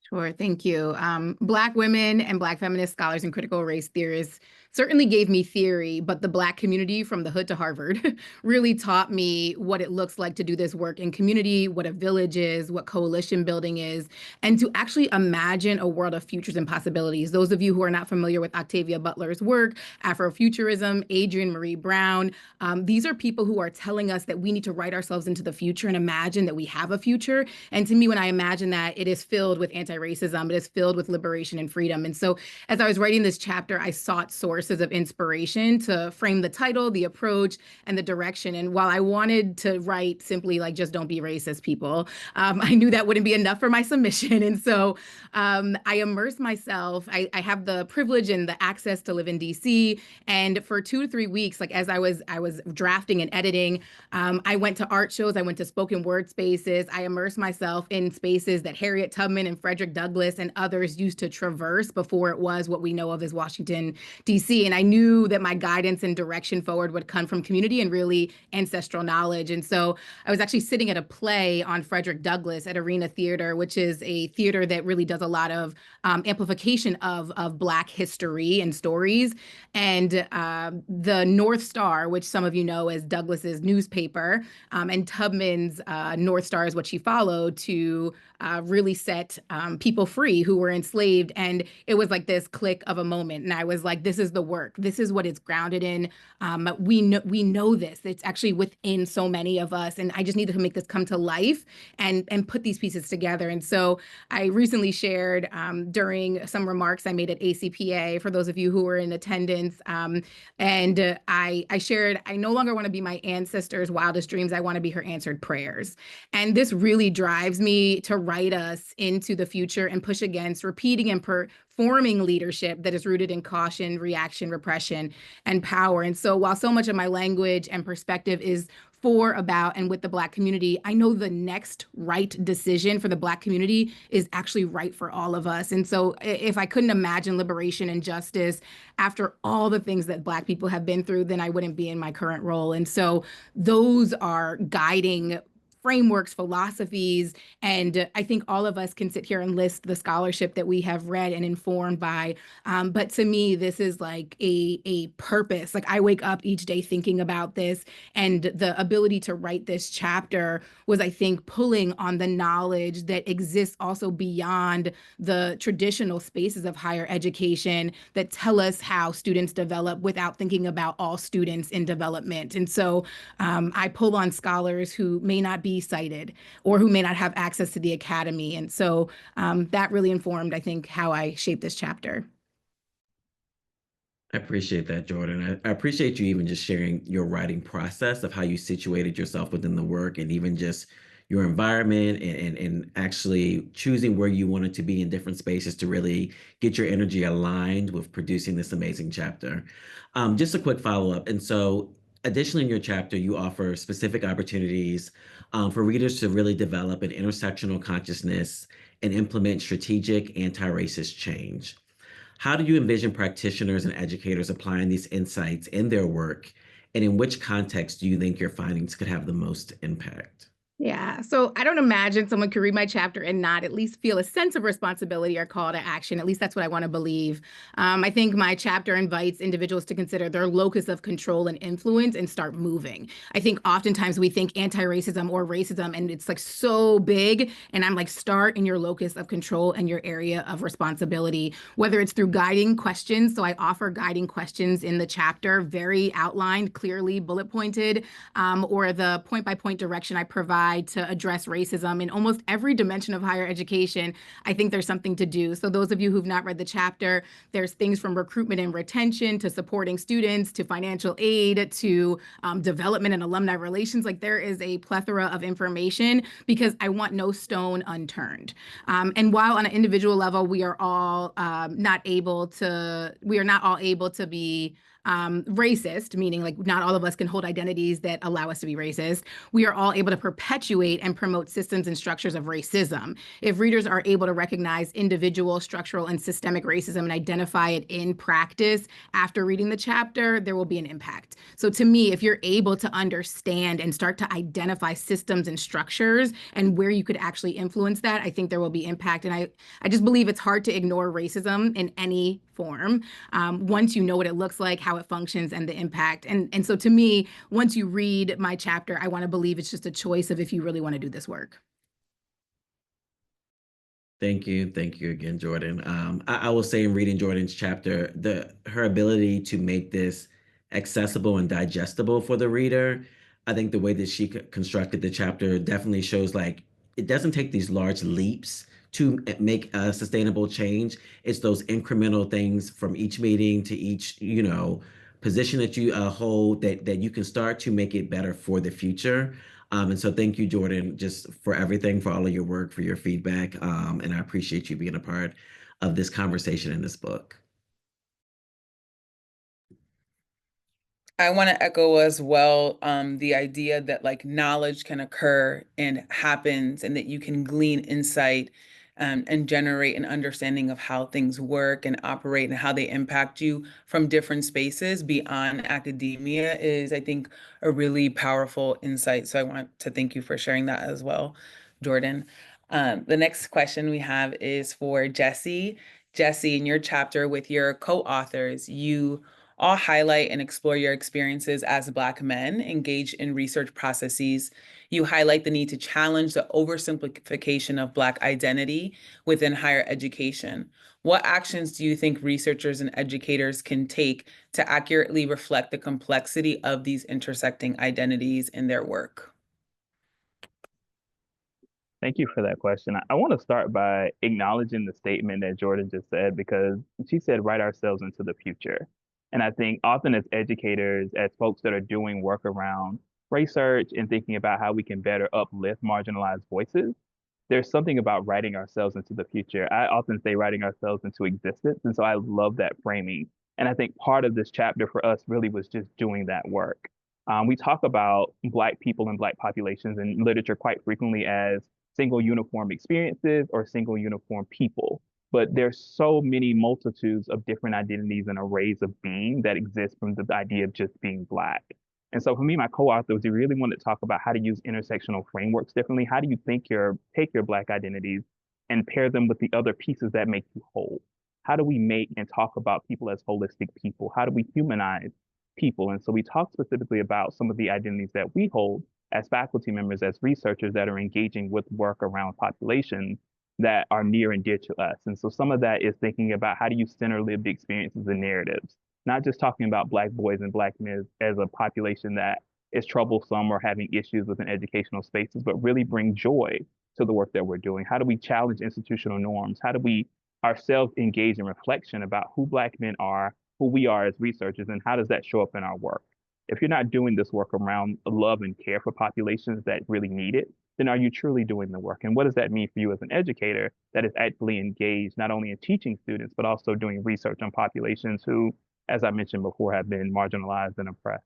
Sure, thank you. Black women and Black feminist scholars and critical race theorists certainly gave me theory, but the Black community from the hood to Harvard really taught me what it looks like to do this work in community, what a village is, what coalition building is, and to actually imagine a world of futures and possibilities. Those of you who are not familiar with Octavia Butler's work, Afrofuturism, Adrienne Maree Brown, these are people who are telling us that we need to write ourselves into the future and imagine that we have a future. And to me, when I imagine that, it is filled with anti-racism, it is filled with liberation and freedom. And so as I was writing this chapter, I sought sources of inspiration to frame the title, the approach, and the direction. And while I wanted to write simply like, just don't be racist, people, I knew that wouldn't be enough for my submission. And so I immersed myself. I have the privilege and the access to live in DC. And for 2 to 3 weeks, like as I was drafting and editing, I went to art shows, I went to spoken word spaces. I immersed myself in spaces that Harriet Tubman and Frederick Douglass and others used to traverse before it was what we know of as Washington, DC. And I knew that my guidance and direction forward would come from community and really ancestral knowledge. And so I was actually sitting at a play on Frederick Douglass at Arena Theater, which is a theater that really does a lot of amplification of Black history and stories. And the North Star, which some of you know as Douglass's newspaper, and Tubman's North Star is what she followed to really set people free who were enslaved. And it was like this click of a moment. And I was like, this is the work. This is what it's grounded in. We know this. It's actually within so many of us. And I just needed to make this come to life and put these pieces together. And so I recently shared during some remarks I made at ACPA, for those of you who were in attendance, and I shared, I no longer want to be my ancestors' wildest dreams. I want to be her answered prayers. And this really drives me to write us into the future and push against repeating and forming leadership that is rooted in caution, reaction, repression, and power. And so while so much of my language and perspective is for, about, and with the Black community, I know the next right decision for the Black community is actually right for all of us. And so if I couldn't imagine liberation and justice after all the things that Black people have been through, then I wouldn't be in my current role. And so those are guiding frameworks, philosophies, and I think all of us can sit here and list the scholarship that we have read and informed by. But to me, this is like a purpose. Like I wake up each day thinking about this, and the ability to write this chapter was, I think, pulling on the knowledge that exists also beyond the traditional spaces of higher education that tell us how students develop without thinking about all students in development. And so I pull on scholars who may not be be cited or who may not have access to the academy. And so that really informed, I think, how I shaped this chapter. I appreciate that, Jordan. I appreciate you even just sharing your writing process of how you situated yourself within the work and even just your environment and actually choosing where you wanted to be in different spaces to really get your energy aligned with producing this amazing chapter. Just a quick follow-up. And so additionally in your chapter, you offer specific opportunities for readers to really develop an intersectional consciousness and implement strategic anti-racist change. How do you envision practitioners and educators applying these insights in their work? And in which context do you think your findings could have the most impact? Yeah, so I don't imagine someone could read my chapter and not at least feel a sense of responsibility or call to action. At least that's what I want to believe. I think my chapter invites individuals to consider their locus of control and influence and start moving. I think oftentimes we think anti-racism or racism, and it's like so big. And I'm like, start in your locus of control and your area of responsibility, whether it's through guiding questions. So I offer guiding questions in the chapter, very outlined, clearly bullet pointed, or the point-by-point direction I provide to address racism in almost every dimension of higher education. I think there's something to do. So those of you who've not read the chapter, there's things from recruitment and retention to supporting students to financial aid to development and alumni relations. Like there is a plethora of information because I want no stone unturned. And while on an individual level, we are all not all able to be racist, meaning like not all of us can hold identities that allow us to be racist. We are all able to perpetuate and promote systems and structures of racism. If readers are able to recognize individual, structural, and systemic racism and identify it in practice after reading the chapter, there will be an impact. So to me, if you're able to understand and start to identify systems and structures and where you could actually influence that, I think there will be impact. And I just believe it's hard to ignore racism in any form once you know what it looks like, how it functions, and the impact. And so to me, once you read my chapter, I want to believe it's just a choice of if you really want to do this work. Thank you. Thank you again, Jordan. I will say in reading Jordan's chapter, her ability to make this accessible and digestible for the reader, I think the way that she constructed the chapter definitely shows like it doesn't take these large leaps to make a sustainable change. It's those incremental things from each meeting to each, position that you hold that you can start to make it better for the future. And so thank you, Jordan, just for everything, for all of your work, for your feedback. And I appreciate you being a part of this conversation in this book. I want to echo as well the idea that like knowledge can occur and happens and that you can glean insight and generate an understanding of how things work and operate and how they impact you from different spaces beyond academia is, I think, a really powerful insight. So I want to thank you for sharing that as well, Jordan. The next question we have is for Jesse. Jesse, in your chapter with your co-authors, you all highlight and explore your experiences as Black men engaged in research processes. You highlight the need to challenge the oversimplification of Black identity within higher education. What actions do you think researchers and educators can take to accurately reflect the complexity of these intersecting identities in their work? Thank you for that question. I want to start by acknowledging the statement that Jordan just said, because she said, write ourselves into the future. And I think often as educators, as folks that are doing work around research and thinking about how we can better uplift marginalized voices, there's something about writing ourselves into the future. I often say writing ourselves into existence. And so I love that framing. And I think part of this chapter for us really was just doing that work. We talk about Black people and Black populations in literature quite frequently as single uniform experiences or single uniform people. But there's so many multitudes of different identities and arrays of being that exist from the idea of just being Black. And so for me, my co-authors, we really wanted to talk about how to use intersectional frameworks differently. How do you take your Black identities and pair them with the other pieces that make you whole? How do we make and talk about people as holistic people? How do we humanize people? And so we talk specifically about some of the identities that we hold as faculty members, as researchers that are engaging with work around populations that are near and dear to us. And so some of that is thinking about how do you center lived experiences and narratives, not just talking about Black boys and Black men as a population that is troublesome or having issues within educational spaces, but really bring joy to the work that we're doing? How do we challenge institutional norms? How do we ourselves engage in reflection about who Black men are, who we are as researchers, and how does that show up in our work? If you're not doing this work around love and care for populations that really need it, then are you truly doing the work? And what does that mean for you as an educator that is actively engaged not only in teaching students, but also doing research on populations who, as I mentioned before, have been marginalized and oppressed?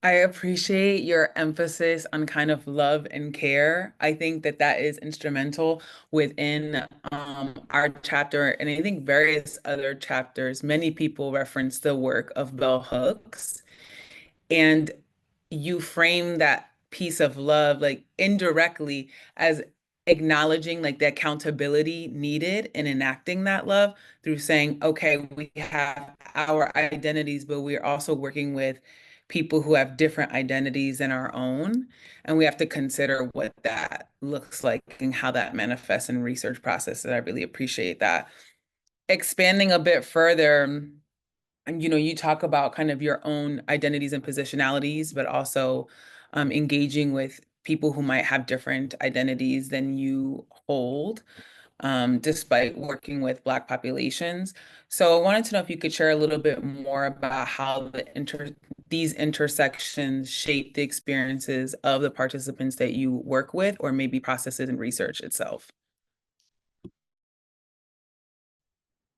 I appreciate your emphasis on kind of love and care. I think that that is instrumental within our chapter, and I think various other chapters. Many people reference the work of Bell Hooks, and you frame that piece of love like indirectly as acknowledging like the accountability needed in enacting that love through saying, okay, we have our identities, but we're also working with people who have different identities than our own. And we have to consider what that looks like and how that manifests in research processes. I really appreciate that. Expanding a bit further, and you talk about kind of your own identities and positionalities, but also engaging with people who might have different identities than you hold, despite working with Black populations. So I wanted to know if you could share a little bit more about how these intersections shape the experiences of the participants that you work with, or maybe processes and research itself.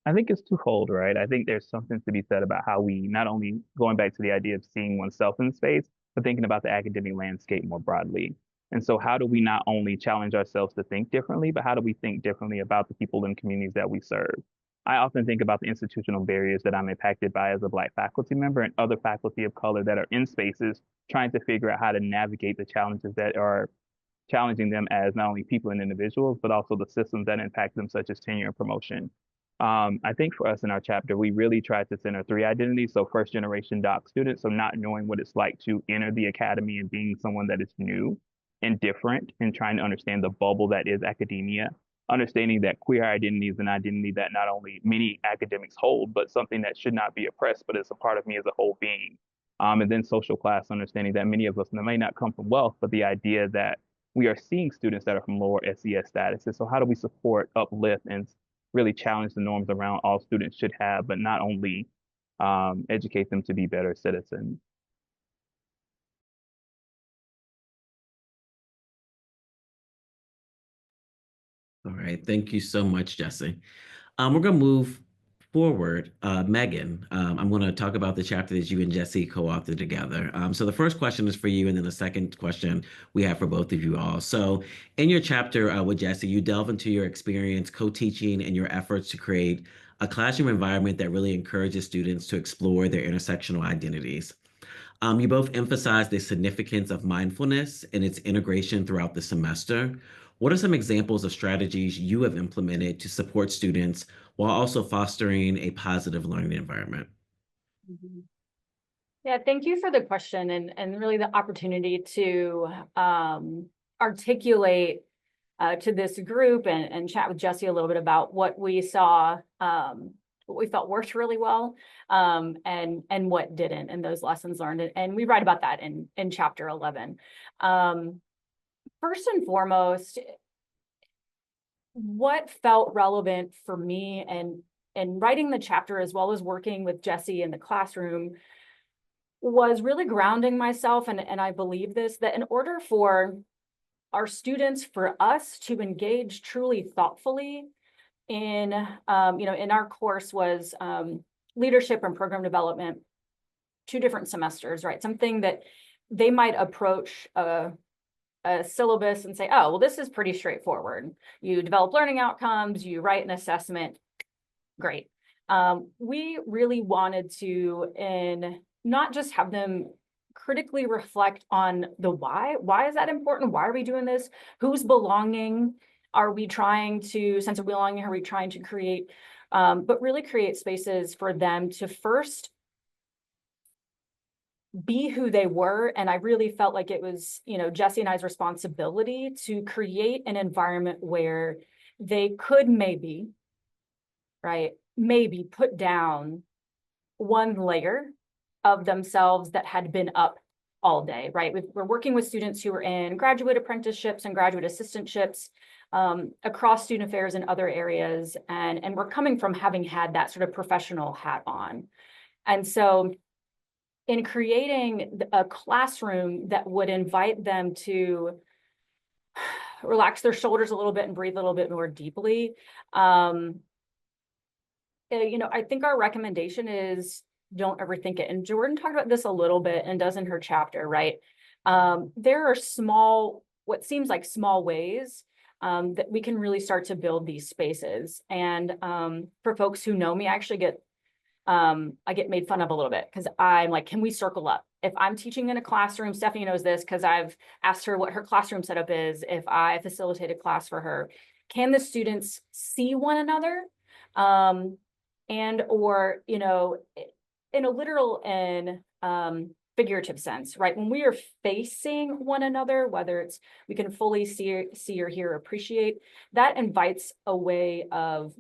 I think it's twofold, right? I think there's something to be said about how we not only going back to the idea of seeing oneself in space, but thinking about the academic landscape more broadly. And so how do we not only challenge ourselves to think differently, but how do we think differently about the people and communities that we serve? I often think about the institutional barriers that I'm impacted by as a Black faculty member and other faculty of color that are in spaces trying to figure out how to navigate the challenges that are challenging them as not only people and individuals, but also the systems that impact them, such as tenure and promotion. I think for us in our chapter, we really tried to center 3 identities. So first generation doc students, so not knowing what it's like to enter the academy and being someone that is new and different and trying to understand the bubble that is academia, understanding that queer identity is an identity that not only many academics hold, but something that should not be oppressed, but is a part of me as a whole being. And then social class, understanding that many of us may not come from wealth, but the idea that we are seeing students that are from lower SES statuses. So how do we support, uplift, and really challenge the norms around all students should have, but not only educate them to be better citizens? All right, thank you so much, Jesse. We're going to move forward. Megan, I'm going to talk about the chapter that you and Jesse co-authored together. So the first question is for you, and then the second question we have for both of you all. So in your chapter with Jesse, you delve into your experience co-teaching and your efforts to create a classroom environment that really encourages students to explore their intersectional identities. You both emphasize the significance of mindfulness and its integration throughout the semester. What are some examples of strategies you have implemented to support students while also fostering a positive learning environment? Mm-hmm. Yeah, thank you for the question and really the opportunity to articulate to this group and chat with Jesse a little bit about what we saw, what we felt worked really well, and what didn't, and those lessons learned. And we write about that in chapter 11. First and foremost, what felt relevant for me and writing the chapter as well as working with Jesse in the classroom was really grounding myself, and I believe this, that in order for our students, for us to engage truly thoughtfully in, in our course was leadership and program development, 2 different semesters, right? Something that they might approach a syllabus and say, oh, well, this is pretty straightforward. You develop learning outcomes, you write an assessment, great. We really wanted to, and not just have them critically reflect on the why. Why is that important? Why are we doing this? Who's belonging? Are we trying to, sense of belonging, are we trying to create, but really create spaces for them to first be who they were. And I really felt like it was, Jesse and I's responsibility to create an environment where they could maybe put down one layer of themselves that had been up all day, right? We're working with students who are in graduate apprenticeships and graduate assistantships across student affairs and other areas. And we're coming from having had that sort of professional hat on. And so in creating a classroom that would invite them to relax their shoulders a little bit and breathe a little bit more deeply, I think our recommendation is don't overthink it. And Jordan talked about this a little bit and does in her chapter, right? There are what seems like small ways that we can really start to build these spaces. And for folks who know me, I actually get made fun of a little bit because I'm like, can we circle up? If I'm teaching in a classroom, Stephanie knows this because I've asked her what her classroom setup is. If I facilitate a class for her, can the students see one another? And or, in a literal and figurative sense, right? When we are facing one another, whether it's we can fully see or hear or appreciate, that invites a way of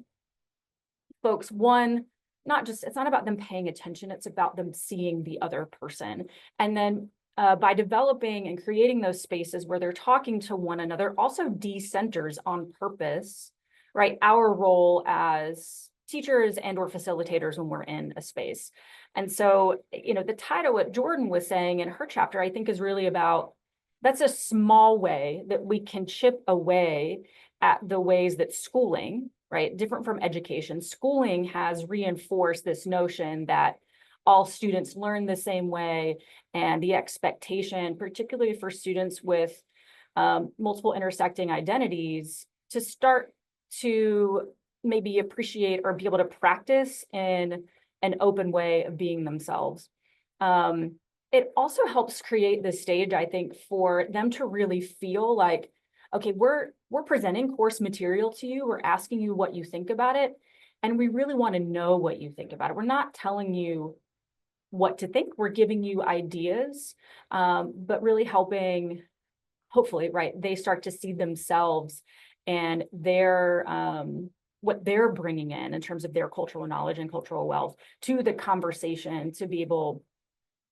folks, one, it's not about them paying attention, it's about them seeing the other person. And then by developing and creating those spaces where they're talking to one another, also decenters on purpose, right? Our role as teachers and or facilitators when we're in a space. And so, the title, what Jordan was saying in her chapter, I think is really about, that's a small way that we can chip away at the ways that schooling, right, different from education, schooling has reinforced this notion that all students learn the same way, and the expectation, particularly for students with multiple intersecting identities, to start to maybe appreciate or be able to practice in an open way of being themselves. It also helps create the stage, I think, for them to really feel like, okay, we're presenting course material to you, we're asking you what you think about it, and we really want to know what you think about it. We're not telling you what to think, we're giving you ideas, but really helping, hopefully, right, they start to see themselves and what they're bringing in terms of their cultural knowledge and cultural wealth to the conversation, to be able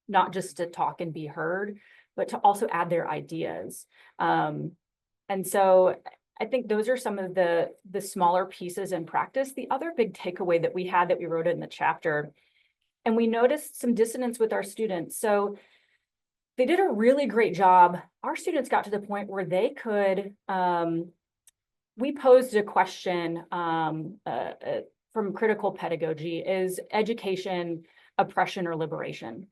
not just to talk and be heard, but to also add their ideas. And so I think those are some of the smaller pieces in practice. The other big takeaway that we had, that we wrote in the chapter, and we noticed some dissonance with our students. So they did a really great job. Our students got to the point where they could, we posed a question from critical pedagogy: is education oppression or liberation?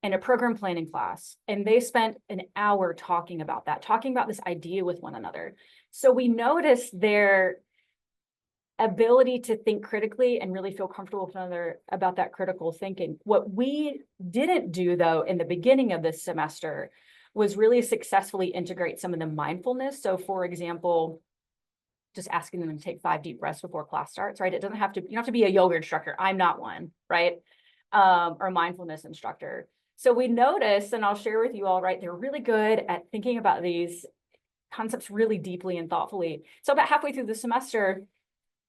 In a program planning class. And they spent an hour talking about this idea with one another. So we noticed their ability to think critically and really feel comfortable with one another about that critical thinking. What we didn't do, though, in the beginning of this semester was really successfully integrate some of the mindfulness. So for example, just asking them to take 5 deep breaths before class starts, right? You don't have to be a yoga instructor. I'm not one, right? Or a mindfulness instructor. So we noticed, and I'll share with you all, right, they're really good at thinking about these concepts really deeply and thoughtfully. So about halfway through the semester,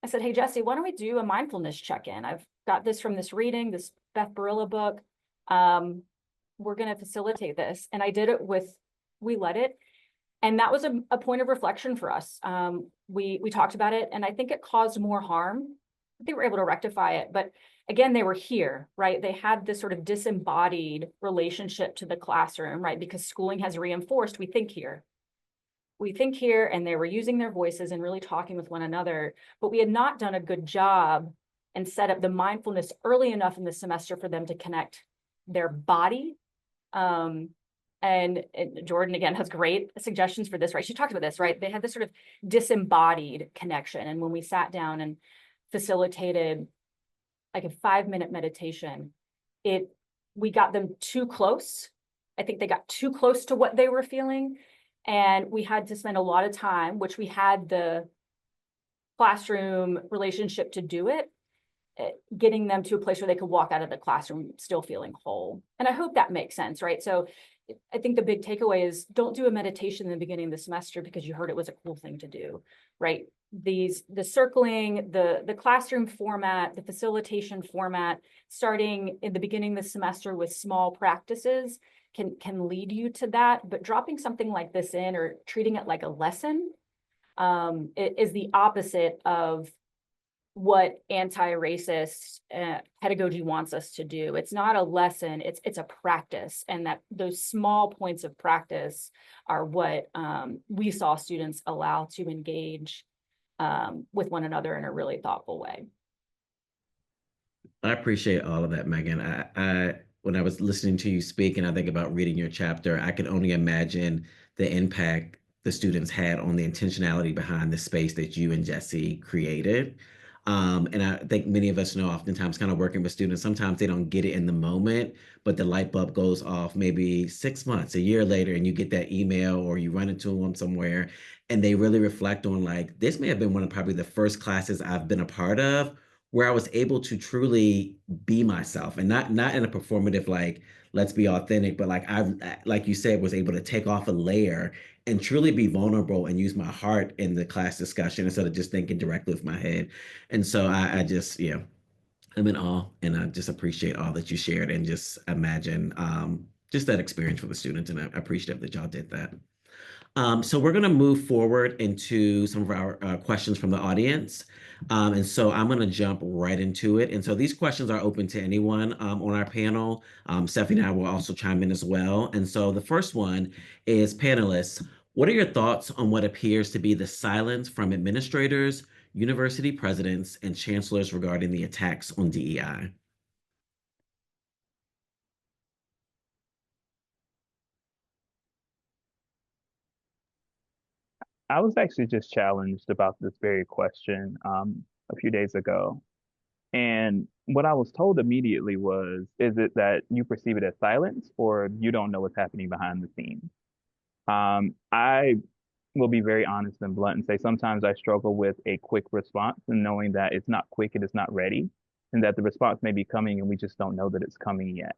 I said, hey, Jesse, why don't we do a mindfulness check-in? I've got this from this reading, this Beth Barilla book. We're going to facilitate this. And I did it we led it. And that was a point of reflection for us. We talked about it, and I think it caused more harm. They were able to rectify it, but again, they were here, right? They had this sort of disembodied relationship to the classroom, right? Because schooling has reinforced, we think here. We think here, and they were using their voices and really talking with one another, but we had not done a good job and set up the mindfulness early enough in the semester for them to connect their body. And Jordan, again, has great suggestions for this, right? She talked about this, right? They had this sort of disembodied connection. And when we sat down and facilitated like a 5-minute meditation, we got them too close. I think they got too close to what they were feeling. And we had to spend a lot of time, which we had the classroom relationship to do it, getting them to a place where they could walk out of the classroom still feeling whole. And I hope that makes sense, right? So I think the big takeaway is, don't do a meditation in the beginning of the semester because you heard it was a cool thing to do, right? the circling, the classroom format, the facilitation format, starting in the beginning of the semester with small practices can lead you to that. But dropping something like this in or treating it like a lesson is the opposite of what anti-racist pedagogy wants us to do. It's not a lesson, it's a practice, and that those small points of practice are what we saw students allow to engage with one another in a really thoughtful way. I appreciate all of that, Megan. When I was listening to you speak and I think about reading your chapter, I could only imagine the impact the students had on the intentionality behind the space that you and Jesse created. And I think many of us know, oftentimes kind of working with students, sometimes they don't get it in the moment, but the light bulb goes off maybe 6 months, a year later, and you get that email or you run into them somewhere and they really reflect on like, this may have been one of probably the first classes I've been a part of where I was able to truly be myself, and not in a performative, like, let's be authentic, but like like you said, was able to take off a layer and truly be vulnerable and use my heart in the class discussion instead of just thinking directly with my head. And so I just, yeah, I'm in awe, and I just appreciate all that you shared and just imagine just that experience for the students. And I'm appreciative that y'all did that. So we're going to move forward into some of our questions from the audience. And so I'm going to jump right into it. And so these questions are open to anyone on our panel. Stephanie and I will also chime in as well. And so the first one is, panelists, what are your thoughts on what appears to be the silence from administrators, university presidents, and chancellors regarding the attacks on DEI? I was actually just challenged about this very question a few days ago. And what I was told immediately was, is it that you perceive it as silence or you don't know what's happening behind the scenes? I will be very honest and blunt and say sometimes I struggle with a quick response and knowing that it's not quick, it is not ready, and that the response may be coming and we just don't know that it's coming yet.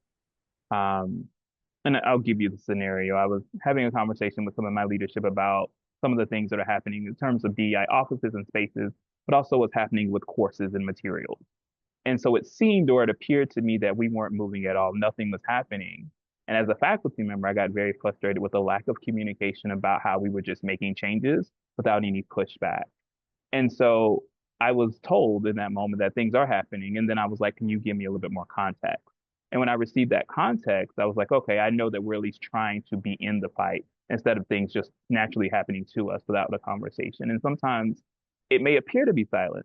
And I'll give you the scenario. I was having a conversation with some of my leadership about some of the things that are happening in terms of DEI offices and spaces, but also what's happening with courses and materials. And so it seemed, or it appeared to me, that we weren't moving at all. Nothing was happening. And as a faculty member, I got very frustrated with the lack of communication about how we were just making changes without any pushback. And so I was told in that moment that things are happening. And then I was like, can you give me a little bit more context? And when I received that context, I was like, okay, I know that we're at least trying to be in the fight instead of things just naturally happening to us without a conversation. And sometimes it may appear to be silent,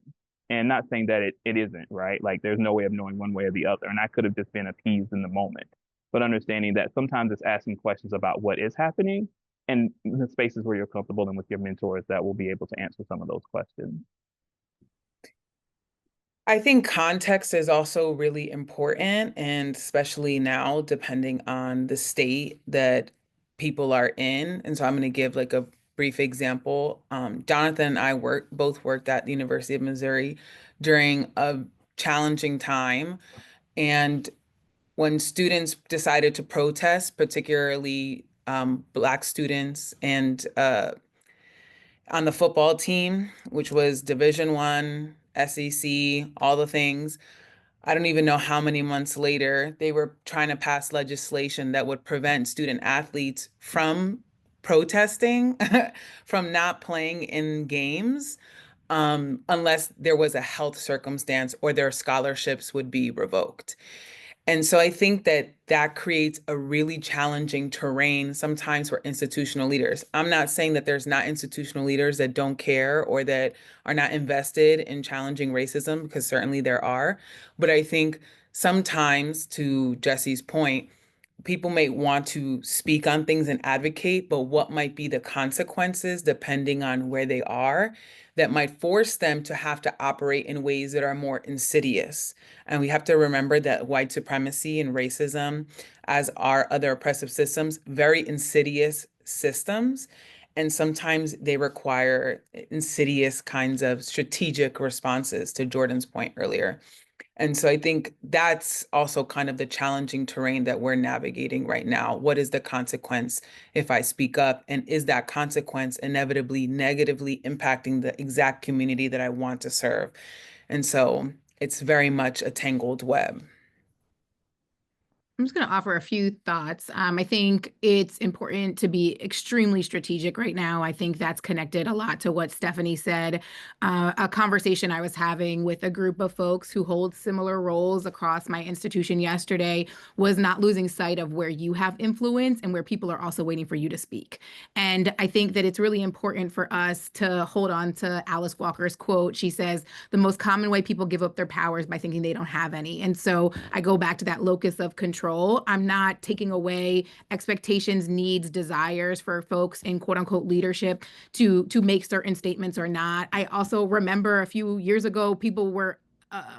and not saying that it isn't, right? Like there's no way of knowing one way or the other. And I could have just been appeased in the moment, but understanding that sometimes it's asking questions about what is happening and the spaces where you're comfortable and with your mentors that will be able to answer some of those questions. I think context is also really important, and especially now, depending on the state that people are in. And so I'm going to give like a brief example. Jonathan and I both worked at the University of Missouri during a challenging time. And when students decided to protest, particularly Black students and on the football team, which was Division I, SEC, all the things. I don't even know how many months later, they were trying to pass legislation that would prevent student athletes from protesting, from not playing in games, unless there was a health circumstance or their scholarships would be revoked. And so I think that that creates a really challenging terrain sometimes for institutional leaders. I'm not saying that there's not institutional leaders that don't care or that are not invested in challenging racism, because certainly there are. But I think sometimes, to Jesse's point, people may want to speak on things and advocate, but what might be the consequences depending on where they are that might force them to have to operate in ways that are more insidious. And we have to remember that white supremacy and racism, as are other oppressive systems, very insidious systems. And sometimes they require insidious kinds of strategic responses, to Jordan's point earlier. And so I think that's also kind of the challenging terrain that we're navigating right now. What is the consequence if I speak up? And is that consequence inevitably negatively impacting the exact community that I want to serve? And so it's very much a tangled web. I'm just going to offer a few thoughts. I think it's important to be extremely strategic right now. I think that's connected a lot to what Stephanie said. A conversation I was having with a group of folks who hold similar roles across my institution yesterday was not losing sight of where you have influence and where people are also waiting for you to speak. And I think that it's really important for us to hold on to Alice Walker's quote. She says, the most common way people give up their power is by thinking they don't have any. And so I go back to that locus of control. I'm not taking away expectations, needs, desires for folks in quote unquote leadership to make certain statements or not. I also remember a few years ago, people were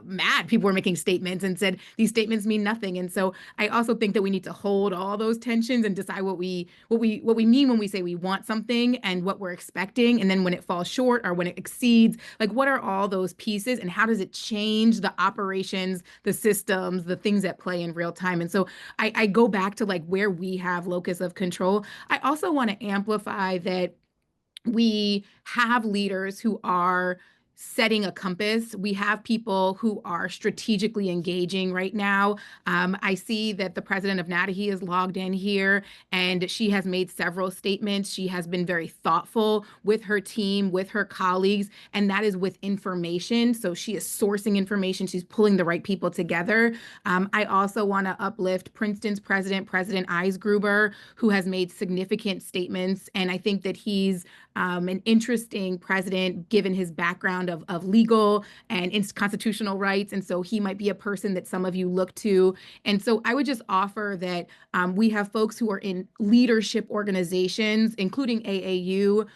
mad. People were making statements and said these statements mean nothing. And so I also think that we need to hold all those tensions and decide what we mean when we say we want something and what we're expecting. And then when it falls short or when it exceeds, like what are all those pieces and how does it change the operations, the systems, the things at play in real time? And so I go back to like where we have locus of control. I also want to amplify that we have leaders who are setting a compass. We have people who are strategically engaging right now. I see that the president of NATAHE is logged in here, and she has made several statements. She has been very thoughtful with her team, with her colleagues, and that is with information. So she is sourcing information. She's pulling the right people together. I also want to uplift Princeton's president, President Eisgruber, who has made significant statements. And I think that he's an interesting president given his background of legal and constitutional rights. And so he might be a person that some of you look to. And so I would just offer that we have folks who are in leadership organizations, including AAU.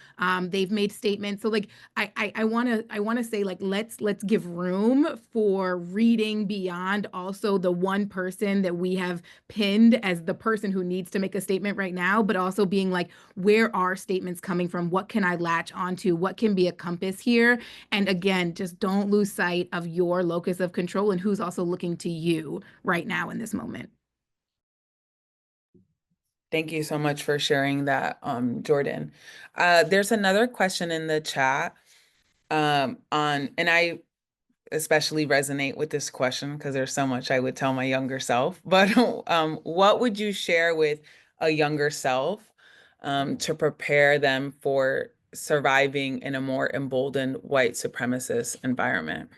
They've made statements. So like I want to say like let's give room for reading beyond also the one person that we have pinned as the person who needs to make a statement right now, but also being like, where are statements coming from? What can I latch onto? What can be a compass here? And again, just don't lose sight of your locus of control and who's also looking to you right now in this moment. Thank you so much for sharing that, Jordan. There's another question in the chat and I especially resonate with this question because there's so much I would tell my younger self, but what would you share with a younger self to prepare them for surviving in a more emboldened white supremacist environment?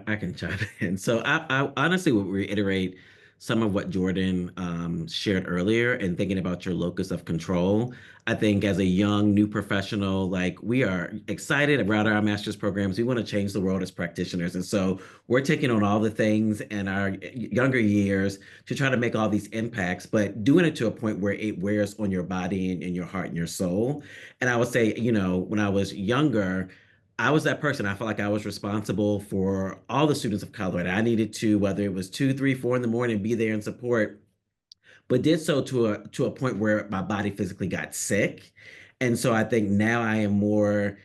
I can chime in. So I honestly would reiterate some of what Jordan shared earlier and thinking about your locus of control. I think as a young new professional, like we are excited about our master's programs. We want to change the world as practitioners. And so we're taking on all the things in our younger years to try to make all these impacts, but doing it to a point where it wears on your body and your heart and your soul. And I would say, you know, when I was younger, I was that person. I felt like I was responsible for all the students of color, and I needed to, whether it was 2, 3, 4 in the morning, be there and support, but did so to a point where my body physically got sick. And so I think now I am more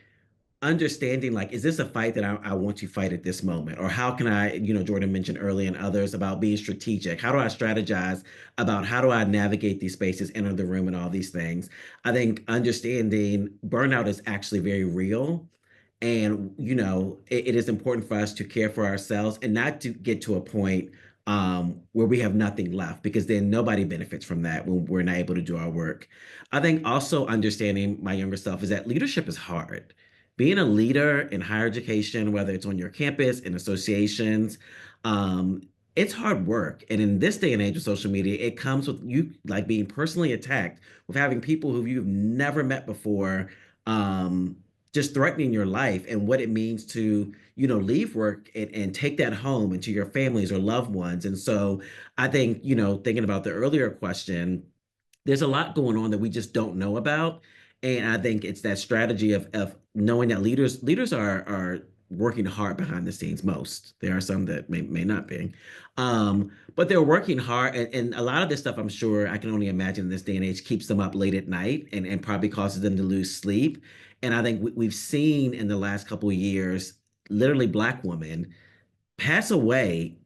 understanding, like, is this a fight that I want to fight at this moment? Or how can I, you know, Jordan mentioned earlier and others about being strategic. How do I strategize about how do I navigate these spaces, enter the room and all these things? I think understanding burnout is actually very real. And, you know, it is important for us to care for ourselves and not to get to a point where we have nothing left, because then nobody benefits from that when we're not able to do our work. I think also understanding my younger self is that leadership is hard. Being a leader in higher education, whether it's on your campus, in associations, it's hard work. And in this day and age of social media, it comes with you like being personally attacked, with having people who you've never met before, just threatening your life and what it means to, you know, leave work and take that home into your families or loved ones. And so I think, you know, thinking about the earlier question, there's a lot going on that we just don't know about. And I think it's that strategy of knowing that leaders are working hard behind the scenes. Most. There are some that may not be. But they're working hard. And a lot of this stuff, I'm sure, I can only imagine in this day and age, keeps them up late at night and probably causes them to lose sleep. And I think we've seen in the last couple of years, literally Black women pass away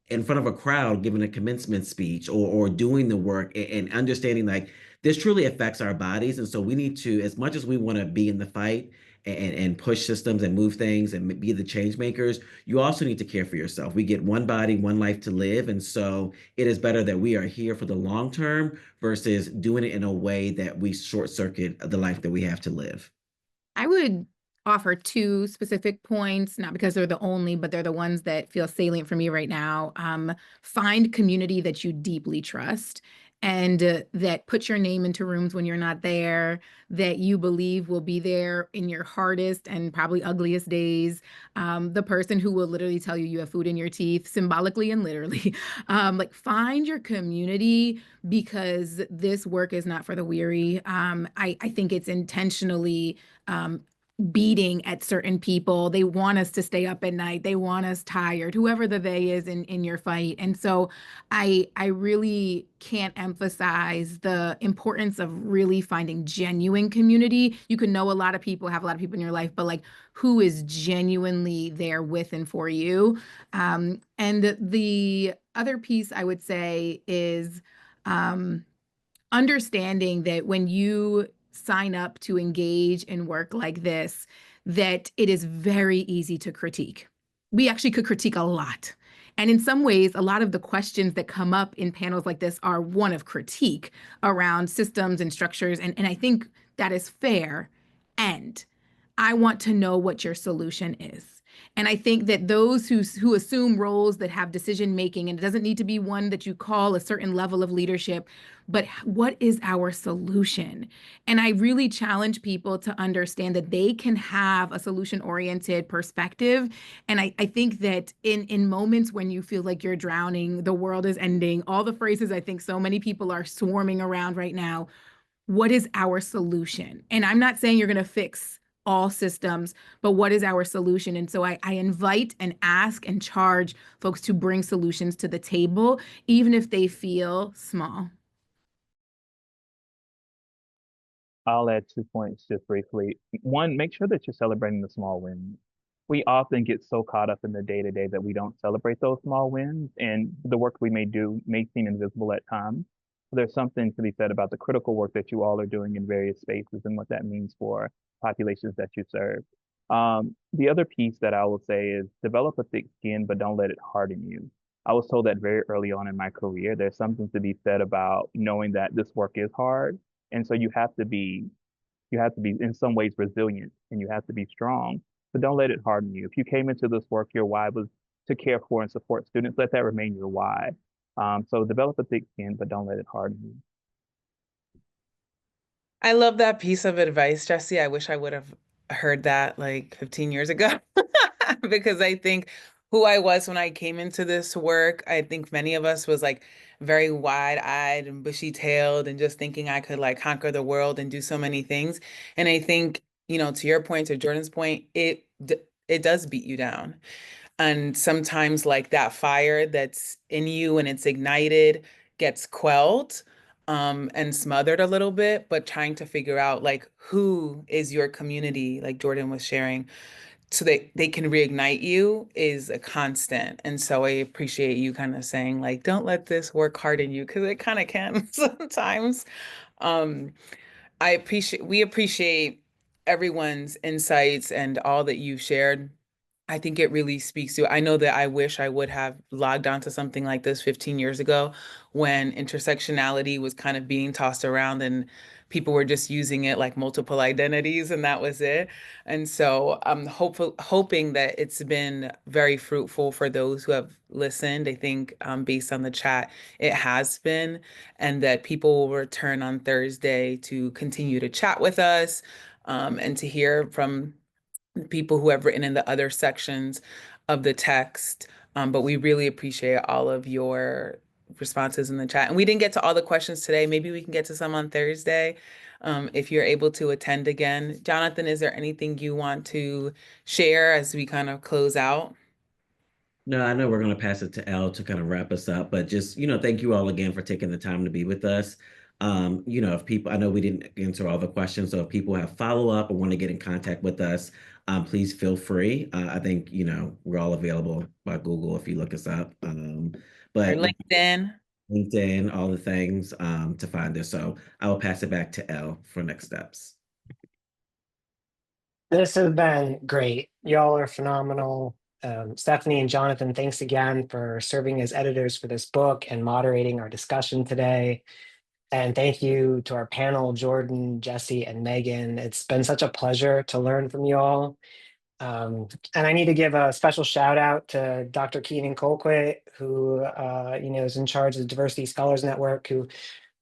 in front of a crowd giving a commencement speech or doing the work and understanding like this truly affects our bodies. And so we need to, as much as we want to be in the fight and push systems and move things and be the change makers, you also need to care for yourself. We get one body, one life to live. And so it is better that we are here for the long term versus doing it in a way that we short circuit the life that we have to live. I would offer two specific points, not because they're the only, but they're the ones that feel salient for me right now. Find community that you deeply trust and that put your name into rooms when you're not there, that you believe will be there in your hardest and probably ugliest days. The person who will literally tell you have food in your teeth, symbolically and literally. Like find your community because this work is not for the weary. I think it's intentionally beating at certain people. They want us to stay up at night. They want us tired, whoever the they is in your fight. And so I really can't emphasize the importance of really finding genuine community. You can know a lot of people, have a lot of people in your life, but like who is genuinely there with and for you. And the other piece I would say is understanding that when you sign up to engage in work like this, that it is very easy to critique. We actually could critique a lot. And in some ways, a lot of the questions that come up in panels like this are one of critique around systems and structures. And I think that is fair. And I want to know what your solution is. And I think that those who assume roles that have decision making, and it doesn't need to be one that you call a certain level of leadership, but what is our solution? And I really challenge people to understand that they can have a solution-oriented perspective. And I think that in moments when you feel like you're drowning, the world is ending, all the phrases I think so many people are swarming around right now, what is our solution? And I'm not saying you're going to fix all systems, but what is our solution? And so I invite and ask and charge folks to bring solutions to the table, even if they feel small. I'll add 2 points just briefly. One, make sure that you're celebrating the small wins. We often get so caught up in the day-to-day that we don't celebrate those small wins, and the work we may do may seem invisible at times. There's something to be said about the critical work that you all are doing in various spaces and what that means for populations that you serve. The other piece that I will say is develop a thick skin, but don't let it harden you. I was told that very early on in my career. There's something to be said about knowing that this work is hard. And so you have to be in some ways resilient and you have to be strong, but don't let it harden you. If you came into this work, your why was to care for and support students, let that remain your why. So develop a thick skin, but don't let it harden you. I love that piece of advice, Jesse. I wish I would have heard that like 15 years ago because I think who I was when I came into this work, I think many of us was like very wide-eyed and bushy-tailed and just thinking I could like conquer the world and do so many things. And I think, to your point, to Jordan's point, it does beat you down. And sometimes like that fire that's in you and it's ignited gets quelled and smothered a little bit, but trying to figure out like who is your community, like Jordan was sharing, so that they can reignite you is a constant. And so I appreciate you kind of saying like, don't let this work harden you because it kind of can sometimes. Um, we appreciate everyone's insights and all that you've shared. I think it really speaks to, I know that I wish I would have logged onto something like this 15 years ago when intersectionality was kind of being tossed around and people were just using it like multiple identities and that was it. And so I'm hoping that it's been very fruitful for those who have listened. I think based on the chat, it has been, and that people will return on Thursday to continue to chat with us and to hear from people who have written in the other sections of the text. But we really appreciate all of your responses in the chat. And we didn't get to all the questions today. Maybe we can get to some on Thursday. if you're able to attend again. Jonathan, is there anything you want to share as we kind of close out? No, I know we're going to pass it to Elle to kind of wrap us up, but just, thank you all again for taking the time to be with us. If people, I know we didn't answer all the questions, so if people have follow-up or want to get in contact with us, please feel free. I think, we're all available by Google if you look us up. Or But LinkedIn, all the things to find us. So I will pass it back to Elle for next steps. This has been great. Y'all are phenomenal. Stephanie and Jonathan, thanks again for serving as editors for this book and moderating our discussion today. And thank you to our panel, Jordan, Jesse, and Megan. It's been such a pleasure to learn from you all. And I need to give a special shout out to Dr. Keenan Colquitt, who is in charge of the Diversity Scholars Network, who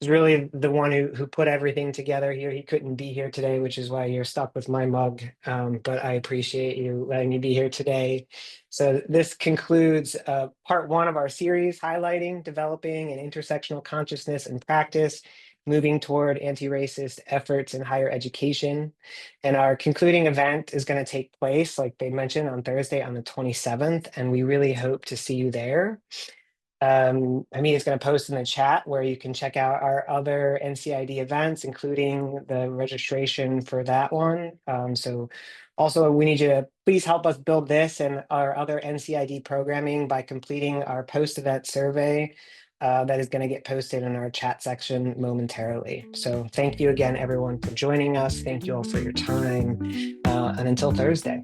is really the one who put everything together here. He couldn't be here today, which is why you're stuck with my mug. But I appreciate you letting me be here today. So this concludes part one of our series highlighting developing an intersectional consciousness and practice, moving toward anti-racist efforts in higher education. And our concluding event is going to take place, like they mentioned, on Thursday on the 27th. And we really hope to see you there. Hamid going to post in the chat where you can check out our other NCID events, including the registration for that one. So also we need you to please help us build this and our other NCID programming by completing our post-event survey that is going to get posted in our chat section momentarily. So thank you again, everyone, for joining us. Thank you all for your time. And until Thursday.